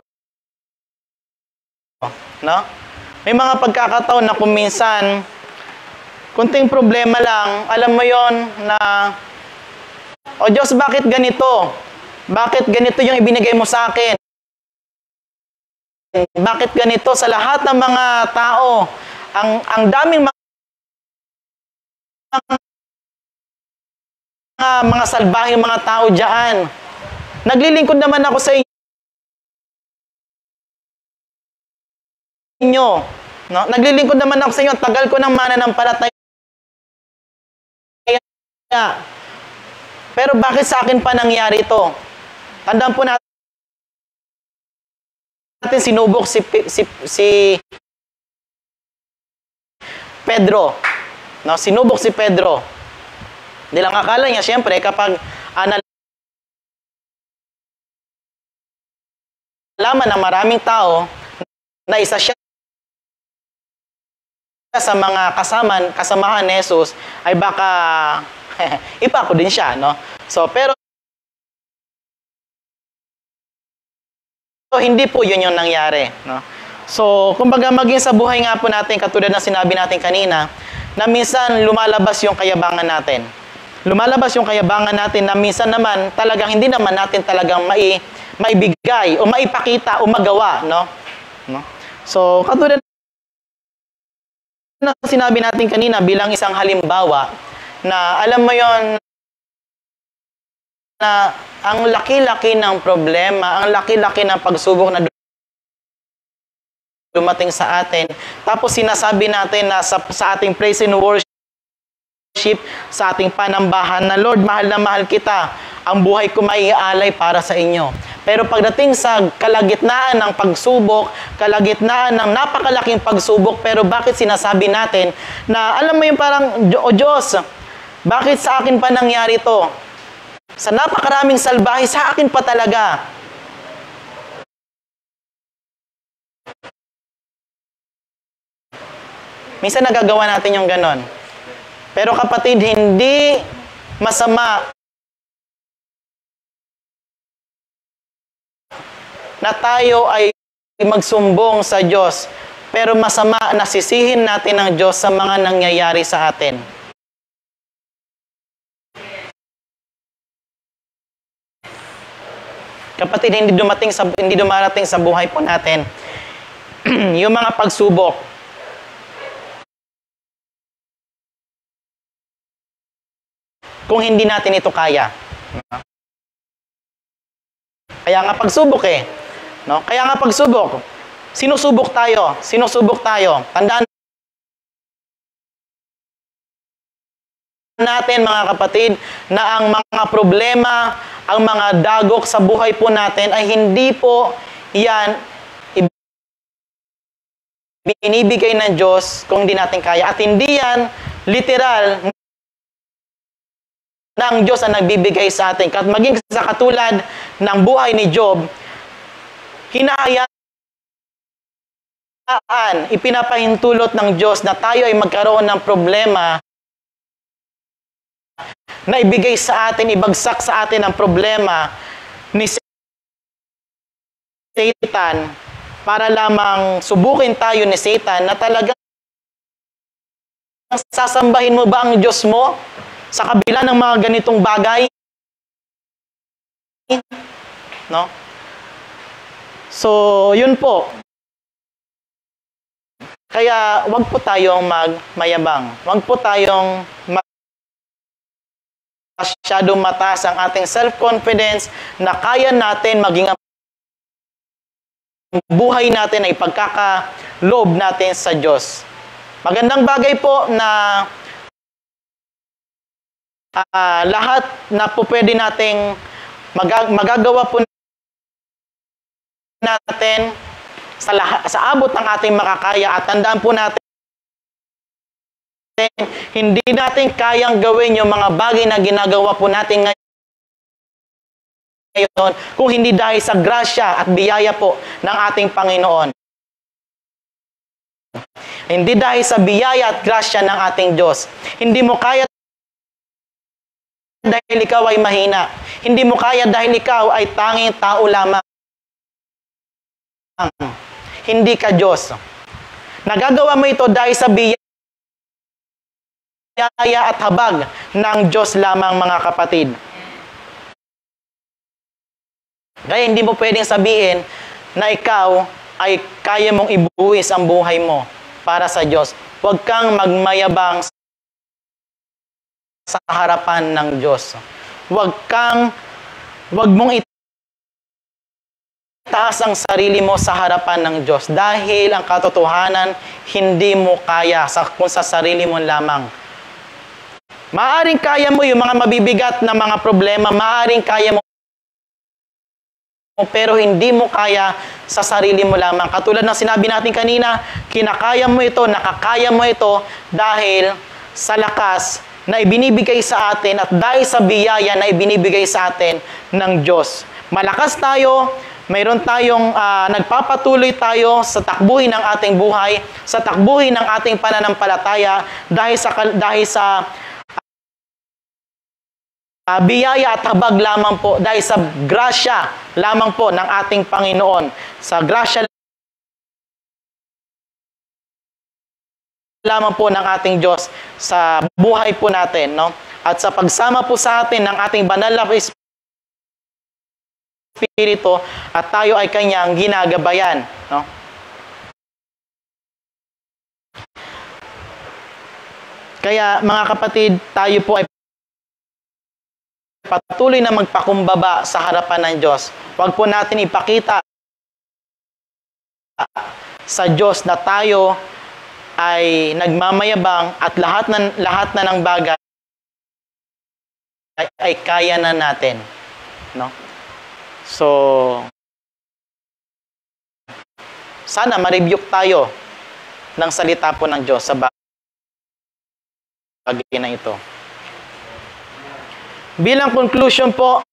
No? May mga pagkakataon na kung minsan, kunting problema lang, alam mo yon na, o Diyos, bakit ganito? Bakit ganito yung ibinigay mo sa akin? Bakit ganito sa lahat ng mga tao? Ang daming mga salbaheng mga tao diyan. Naglilingkod naman ako sa inyo. No? Naglilingkod naman ako sa inyo. Tagal ko ng mananampalataya. Pero bakit sa akin pa nangyari ito? Tandaan po natin sinubok si Pedro. No? Sinubok si Pedro. Hindi lang akala niya, siyempre, kapag nalaman ng maraming tao na isa siya sa mga kasamahan ni Jesus, ay baka ipako din siya, no? So, pero hindi po yun yung nangyari, no? So, kumbaga maging sa buhay nga po natin, katulad ng sinabi natin kanina, na minsan lumalabas yung kayabangan natin. Lumalabas yung kayabangan natin na minsan naman talagang hindi naman natin talagang maibigay o maipakita o magawa, no? So, katulad na sinabi natin kanina bilang isang halimbawa na alam mo yon na ang laki-laki ng problema, ang laki-laki ng pagsubok na dumating sa atin. Tapos sinasabi natin na sa ating praise and worship, sa ating panambahan na Lord, mahal na mahal kita. Ang buhay ko maiaalay para sa inyo. Pero pagdating sa kalagitnaan ng pagsubok, kalagitnaan ng napakalaking pagsubok, pero bakit sinasabi natin na alam mo yung parang, O Diyos, bakit sa akin pa nangyari to? Sa napakaraming salbahe, sa akin pa talaga. Minsan nagagawa natin yung ganon. Pero kapatid, hindi masama na tayo ay magsumbong sa Diyos. Pero masama na sisihin natin ang Diyos sa mga nangyayari sa atin. Kapatid, hindi dumarating sa buhay po natin yung mga pagsubok. Kung hindi natin ito kaya. Kaya nga pagsubok no? Kaya nga pagsubok. Sinusubok tayo. Tandaan natin mga kapatid na ang mga problema, ang mga dagok sa buhay po natin ay hindi po yan binibigay ng Diyos kung hindi natin kaya. At hindi yan literal na ang Diyos ang nagbibigay sa atin. At maging sa katulad ng buhay ni Job, ipinapahintulot ng Diyos na tayo ay magkaroon ng problema na ibigay sa atin, ibagsak sa atin ang problema ni Satan para lamang subukin tayo ni Satan na talagang sasambahin mo ba ang Diyos mo sa kabila ng mga ganitong bagay? No? So, yun po. Kaya, wag po tayong magmayabang. Wag po tayong masyadong mataas ang ating self-confidence na kaya natin maging ang buhay natin ay pagkakaloob natin sa Diyos. Magandang bagay po na lahat na po pwede nating magagawa po natin sa abot ng ating makakaya, at tandaan po natin, hindi natin kayang gawin yung mga bagay na ginagawa po natin ngayon kung hindi dahil sa grasya at biyaya po ng ating Panginoon. Hindi dahil sa biyaya at grasya ng ating Diyos. Hindi mo kaya dahil ikaw ay mahina. Hindi mo kaya dahil ikaw ay tanging tao lamang. Hindi ka Diyos. Nagagawa mo ito dahil sa biyaya at habag ng Diyos lamang, mga kapatid. Kaya hindi mo pwedeng sabihin na ikaw ay kaya mong ibuwis ang buhay mo para sa Diyos. Huwag kang magmayabang sa harapan ng Diyos. Huwag mong itaas ang sarili mo sa harapan ng Diyos dahil ang katotohanan hindi mo kaya kung sa sarili mo lamang. Maaring kaya mo yung mga mabibigat na mga problema, maaring kaya mo, pero hindi mo kaya sa sarili mo lamang. Katulad ng sinabi natin kanina, kinakaya mo ito, nakakaya mo ito dahil sa lakas na ibinibigay sa atin at dahil sa biyaya na ibinibigay sa atin ng Diyos. Malakas tayo, mayroon tayong nagpapatuloy tayo sa takbuhin ng ating buhay, sa takbuhin ng ating pananampalataya dahil sa biyaya at habag lamang po, dahil sa grasya lamang po ng ating Panginoon. Sa grasya lamang po ng ating Diyos sa buhay po natin, no? At sa pagsama po sa atin ng ating banal na Espiritu, at tayo ay kanyang ginagabayan, no? Kaya mga kapatid, tayo po ay patuloy na magpakumbaba sa harapan ng Diyos. Huwag po natin ipakita sa Diyos na tayo ay nagmamayabang at lahat na ng bagay ay kaya na natin, no? So, sana ma-rebuke tayo ng salita po ng Diyos sa bagay na ito. Bilang conclusion po,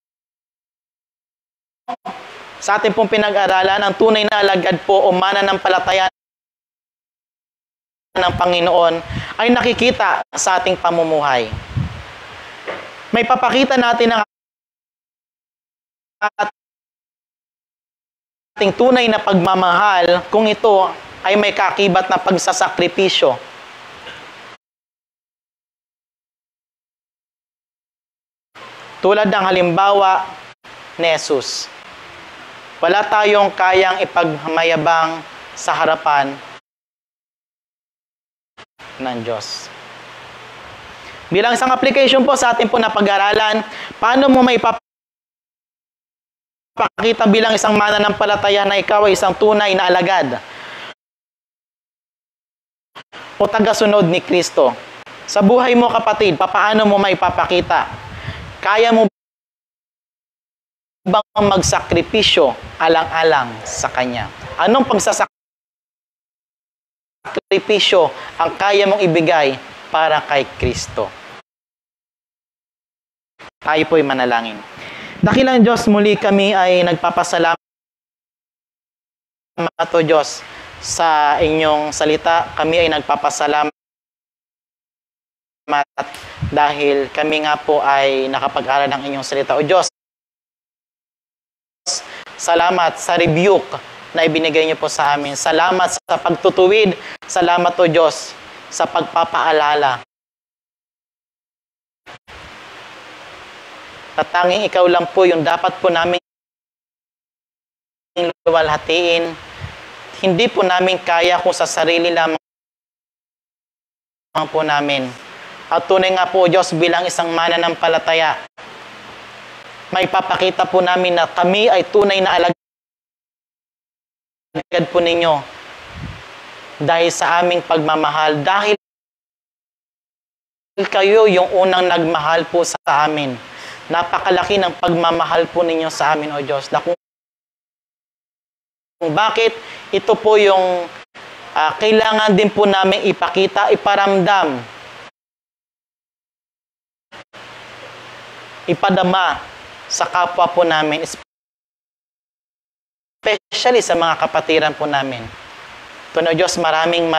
sa ating pong pinag-aralan, ang tunay na alagad po o mananampalataya ng Panginoon ay nakikita sa ating pamumuhay. May papakita natin ang ating tunay na pagmamahal kung ito ay may kakibat na pagsasakripisyo. Tulad ng halimbawa ni Jesus. Wala tayong kayang ipagmayabang sa harapan ng Diyos. Bilang isang application po sa ating po na pag-aralan, paano mo may pakita bilang isang mananampalataya na ikaw ay isang tunay na alagad o tagasunod ni Kristo? Sa buhay mo, kapatid, paano mo may papakita? Kaya mo bang magsakripisyo alang-alang sa Kanya? Anong pagsasakripisyo ang kaya mong ibigay para kay Kristo? Tayo po'y manalangin. Dakilang Diyos, muli kami ay nagpapasalamat o Diyos sa inyong salita. Kami ay nagpapasalamat dahil kami nga po ay nakapag-aral ng inyong salita. O Diyos, salamat sa rebuke na ibinigay niyo po sa amin. Salamat sa pagtutuwid. Salamat o Diyos sa pagpapaalala. At tanging ikaw lang po yung dapat po namin luwalhatiin. Hindi po namin kaya kung sa sarili lamang po namin. At tunay nga po, Diyos, bilang isang mananampalataya, may papakita po namin na kami ay tunay na alagad po ninyo dahil sa aming pagmamahal. Dahil kayo yung unang nagmahal po sa amin. Napakalaki ng pagmamahal po ninyo sa amin, O Diyos. Na kung bakit ito po yung kailangan din po namin ipakita, iparamdam, ipadama sa kapwa po namin, especially sa mga kapatiran po namin. Ito na Diyos, maraming